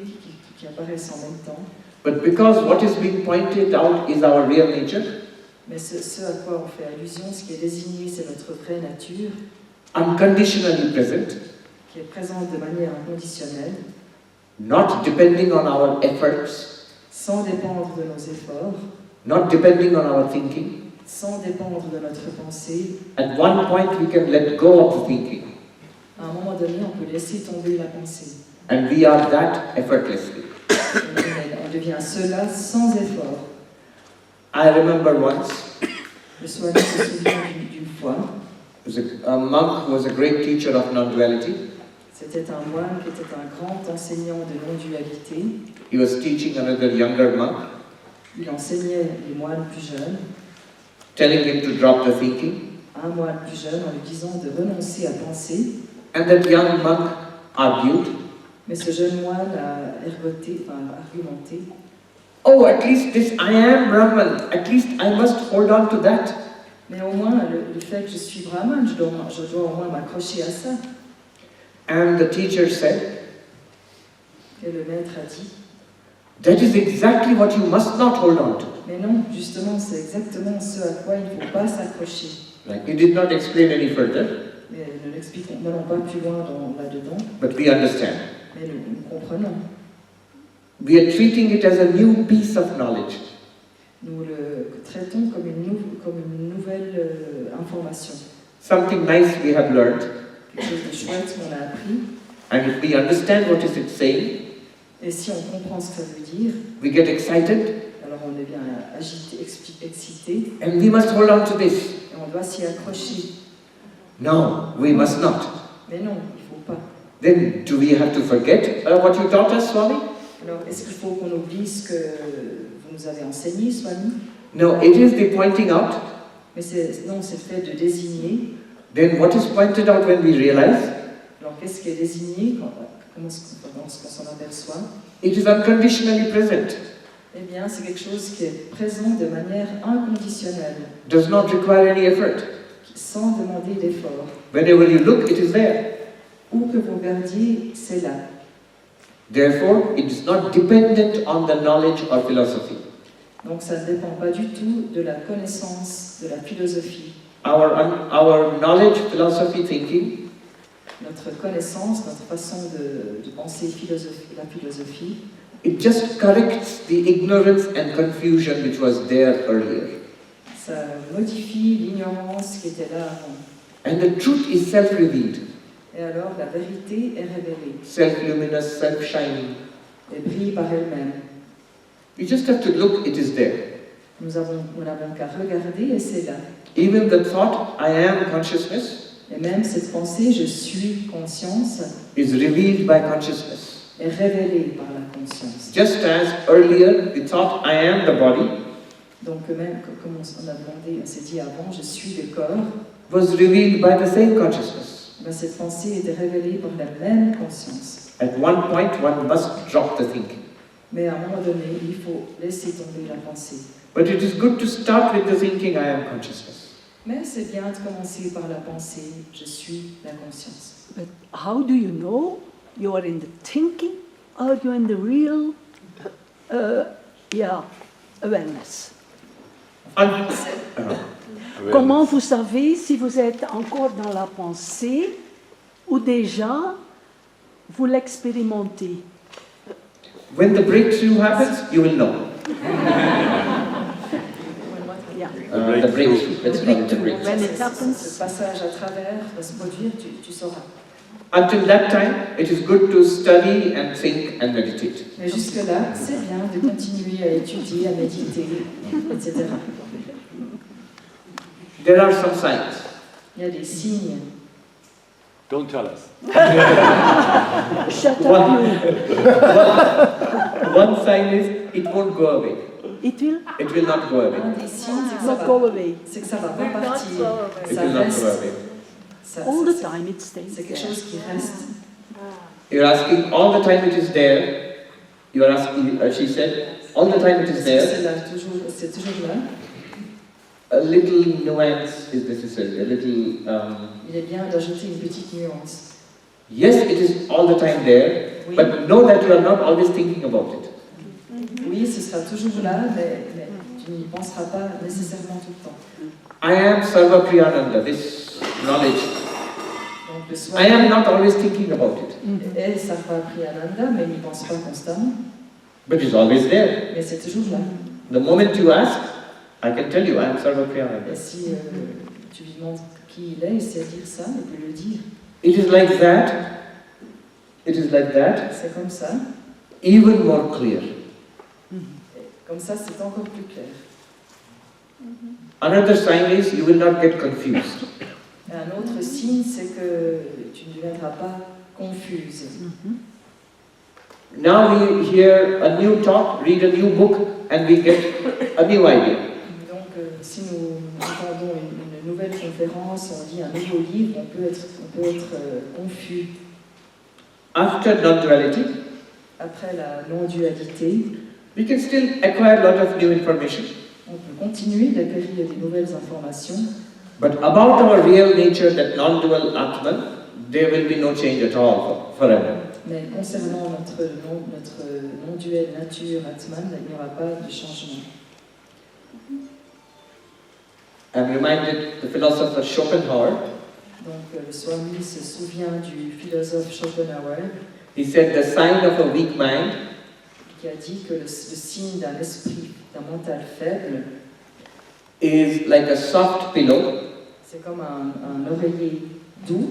qui apparaissent en même temps. But because what is being pointed out is our real nature, Mais ce à quoi on fait allusion, ce qui est désigné, c'est notre vraie nature, unconditionally present, qui est présente de manière inconditionnelle, not depending on our efforts, sans dépendre de nos efforts, not depending on our thinking. sans dépendre de notre pensée. At one point we can let go of the thinking, À un moment donné, on peut laisser tomber la pensée. and we are that effortlessly. On devient cela sans effort. I remember once, Le Swami se souvient d'une fois, there was a monk who was a great teacher of non-duality. c'était un moine qui était un grand enseignant de non-dualité. He was teaching another younger monk, Il enseignait les moines plus jeunes, telling him to drop the thinking. à un moine plus jeune, en lui disant de renoncer à penser. And that young monk argued, Mais ce jeune moine a argumenté. oh, at least this I am Brahman, at least I must hold on to that. Mais au moins, le fait que je suis brahman, je dois au moins m'accrocher à ça. And the teacher said, Et le maître a dit, that is exactly what you must not hold on to. mais non, justement, c'est exactement ce à quoi il ne faut pas s'accrocher. Right? He did not explain any further, Mais n'allons pas plus loin là-dedans, but we understand. mais nous comprenons. We are treating it as a new piece of knowledge. Nous le traitons comme une nouvelle information. Something nice we have learned, Quelque chose de chouette qu'on a appris. and if we understand what is it saying, Et si on comprend ce que ça veut dire, we get excited, alors on est bien agité, excité, and we must hold on to this. et on doit s'y accrocher. No, we must not. Mais non, il ne faut pas. Then do we have to forget what you taught us, Swami? Alors, est-ce qu'il faut qu'on oublie ce que vous nous avez enseigné, Swami? No, it is the pointing out. Mais non, c'est le fait de désigner. Then what is pointed out when we realize? Alors, qu'est-ce qui est désigné comment qu'on s'en aperçoit? It is unconditionally present. Eh bien, c'est quelque chose qui est présent de manière inconditionnelle, Does not require any effort. sans demander d'effort. Whenever you look, it is there. Où que vous regardiez, c'est là. Therefore, it is not dependent on the knowledge or philosophy. Donc, ça ne dépend pas du tout de la connaissance, de la philosophie. Our knowledge, philosophy, thinking Notre connaissance, notre façon de penser la philosophie, it just corrects the ignorance and confusion which was there earlier. ça modifie l'ignorance qui était là avant. And the truth is self-revealed, Et alors, la vérité est révélée self-luminous, self-shining. et brille par elle-même. You just have to look, it is there. Nous n'avons qu'à regarder et c'est là. Even the thought, I am consciousness, Et même cette pensée, je suis conscience, is revealed by consciousness. est révélée par la conscience. Just as earlier the thought, I am the body, Donc même, comme on s'est dit avant, je suis le corps, was revealed by the same consciousness. ben cette pensée était révélée par la même conscience. At one point, one must drop the thinking. Mais à un moment donné, il faut laisser tomber la pensée. But it is good to start with the thinking, I am consciousness. Mais c'est bien de commencer par la pensée, je suis la conscience. But how do you know you are in the thinking or you're in the real awareness? Comment vous savez si vous êtes encore dans la pensée ou déjà vous l'expérimentez? When the breakthrough happens, you will know. Yeah. The breakthrough, let's call it the breakthrough. When it happens. Ce passage à travers va se produire, tu sauras. Until that time, it is good to study and think and meditate. Mais jusque-là, c'est bien de continuer à étudier, à méditer, etc. There are some signs. Il y a des signes. Don't tell us. Shut up, you. One sign is it won't go away. It will It will not go away. Un des signes, not go away. c'est que ça va pas partir. It Ça will not reste. go away. All the time it stays C'est quelque there. chose qui reste. You're asking all the time it is there. You are asking, she said, all the time it is there. C'est toujours là. A little nuance is necessary. A little. Il est bien d'ajouter une petite nuance. Yes, it is all the time there, Oui. but know that you are not always thinking about it. Oui, ce sera toujours là, mais tu n'y penseras pas nécessairement tout le temps. I am Sarvapriyananda, this knowledge. Donc le I am Swami not always thinking about it, est Sarvapriyananda, mais il n'y pense pas constamment. but it's always there. Mais c'est toujours là. The moment you ask, I can tell you I am Sarvapriyananda. Et si tu lui demandes qui il est, il sait dire ça, il peut le dire. It is like that. It is like that. C'est comme ça. Even more clear. Comme ça, c'est encore plus clair. Another sign is you will not get confused. Un autre signe, c'est que tu ne deviendras pas confuse. Now we hear a new talk, read a new book, and we get a new idea. Donc, si nous entendons une nouvelle conférence, on lit un nouveau livre, on peut être confus. After non-duality, Après la non-dualité, we can still acquire a lot of new information. on peut continuer d'acquérir des nouvelles informations. But about our real nature, that non-dual Atman, there will be no change at all forever. Mais concernant notre non-duel nature, Atman, il n'y aura pas de changement. I'm reminded the philosopher Schopenhauer. Donc le Swami se souvient du philosophe Schopenhauer He said the sign of a weak mind qui a dit que le signe d'un esprit, d'un mental faible, is like a soft pillow c'est comme un oreiller doux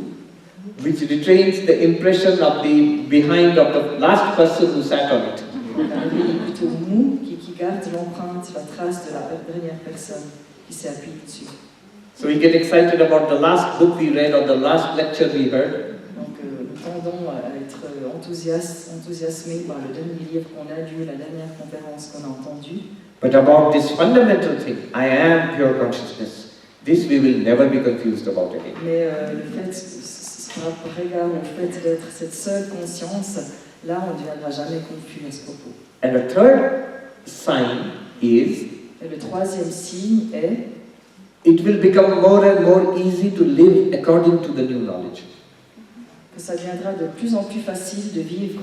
which retains the impression of the behind of the last person who sat on it. un oreiller plutôt mou qui garde l'empreinte, la trace de la dernière personne qui s'est appuyée dessus. So we get excited about the last book we read or the last lecture we heard. Donc nous tendons à être enthousiasmés par le dernier livre qu'on a lu, la dernière conférence qu'on a entendue. But about this fundamental thing, I am pure consciousness, this we will never be confused about again. Mais le fait, par égard au fait d'être cette seule conscience, là on ne deviendra jamais confus à ce propos. And the third sign is, Et le troisième signe est it will become more and more easy to live according to the new knowledge. que ça deviendra de plus en plus facile de vivre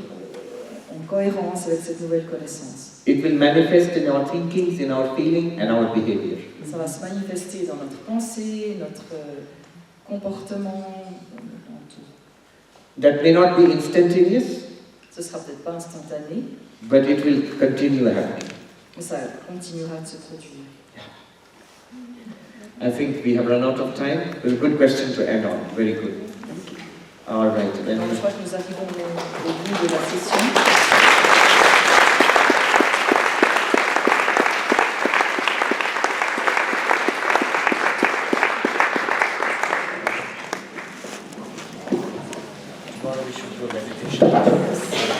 en cohérence avec cette nouvelle connaissance. It will manifest in our thinkings, in our feeling, and our behavior. Ça va se manifester dans notre pensée, notre comportement, dans tout. That may not be instantaneous, Ce sera peut-être pas instantané, but it will continue happening. mais ça continuera de se produire. I think we have run out of time. It was a good question to end on. Very good. All right. Then Donc, je crois que nous arrivons au bout de la session. Tomorrow we should do meditation.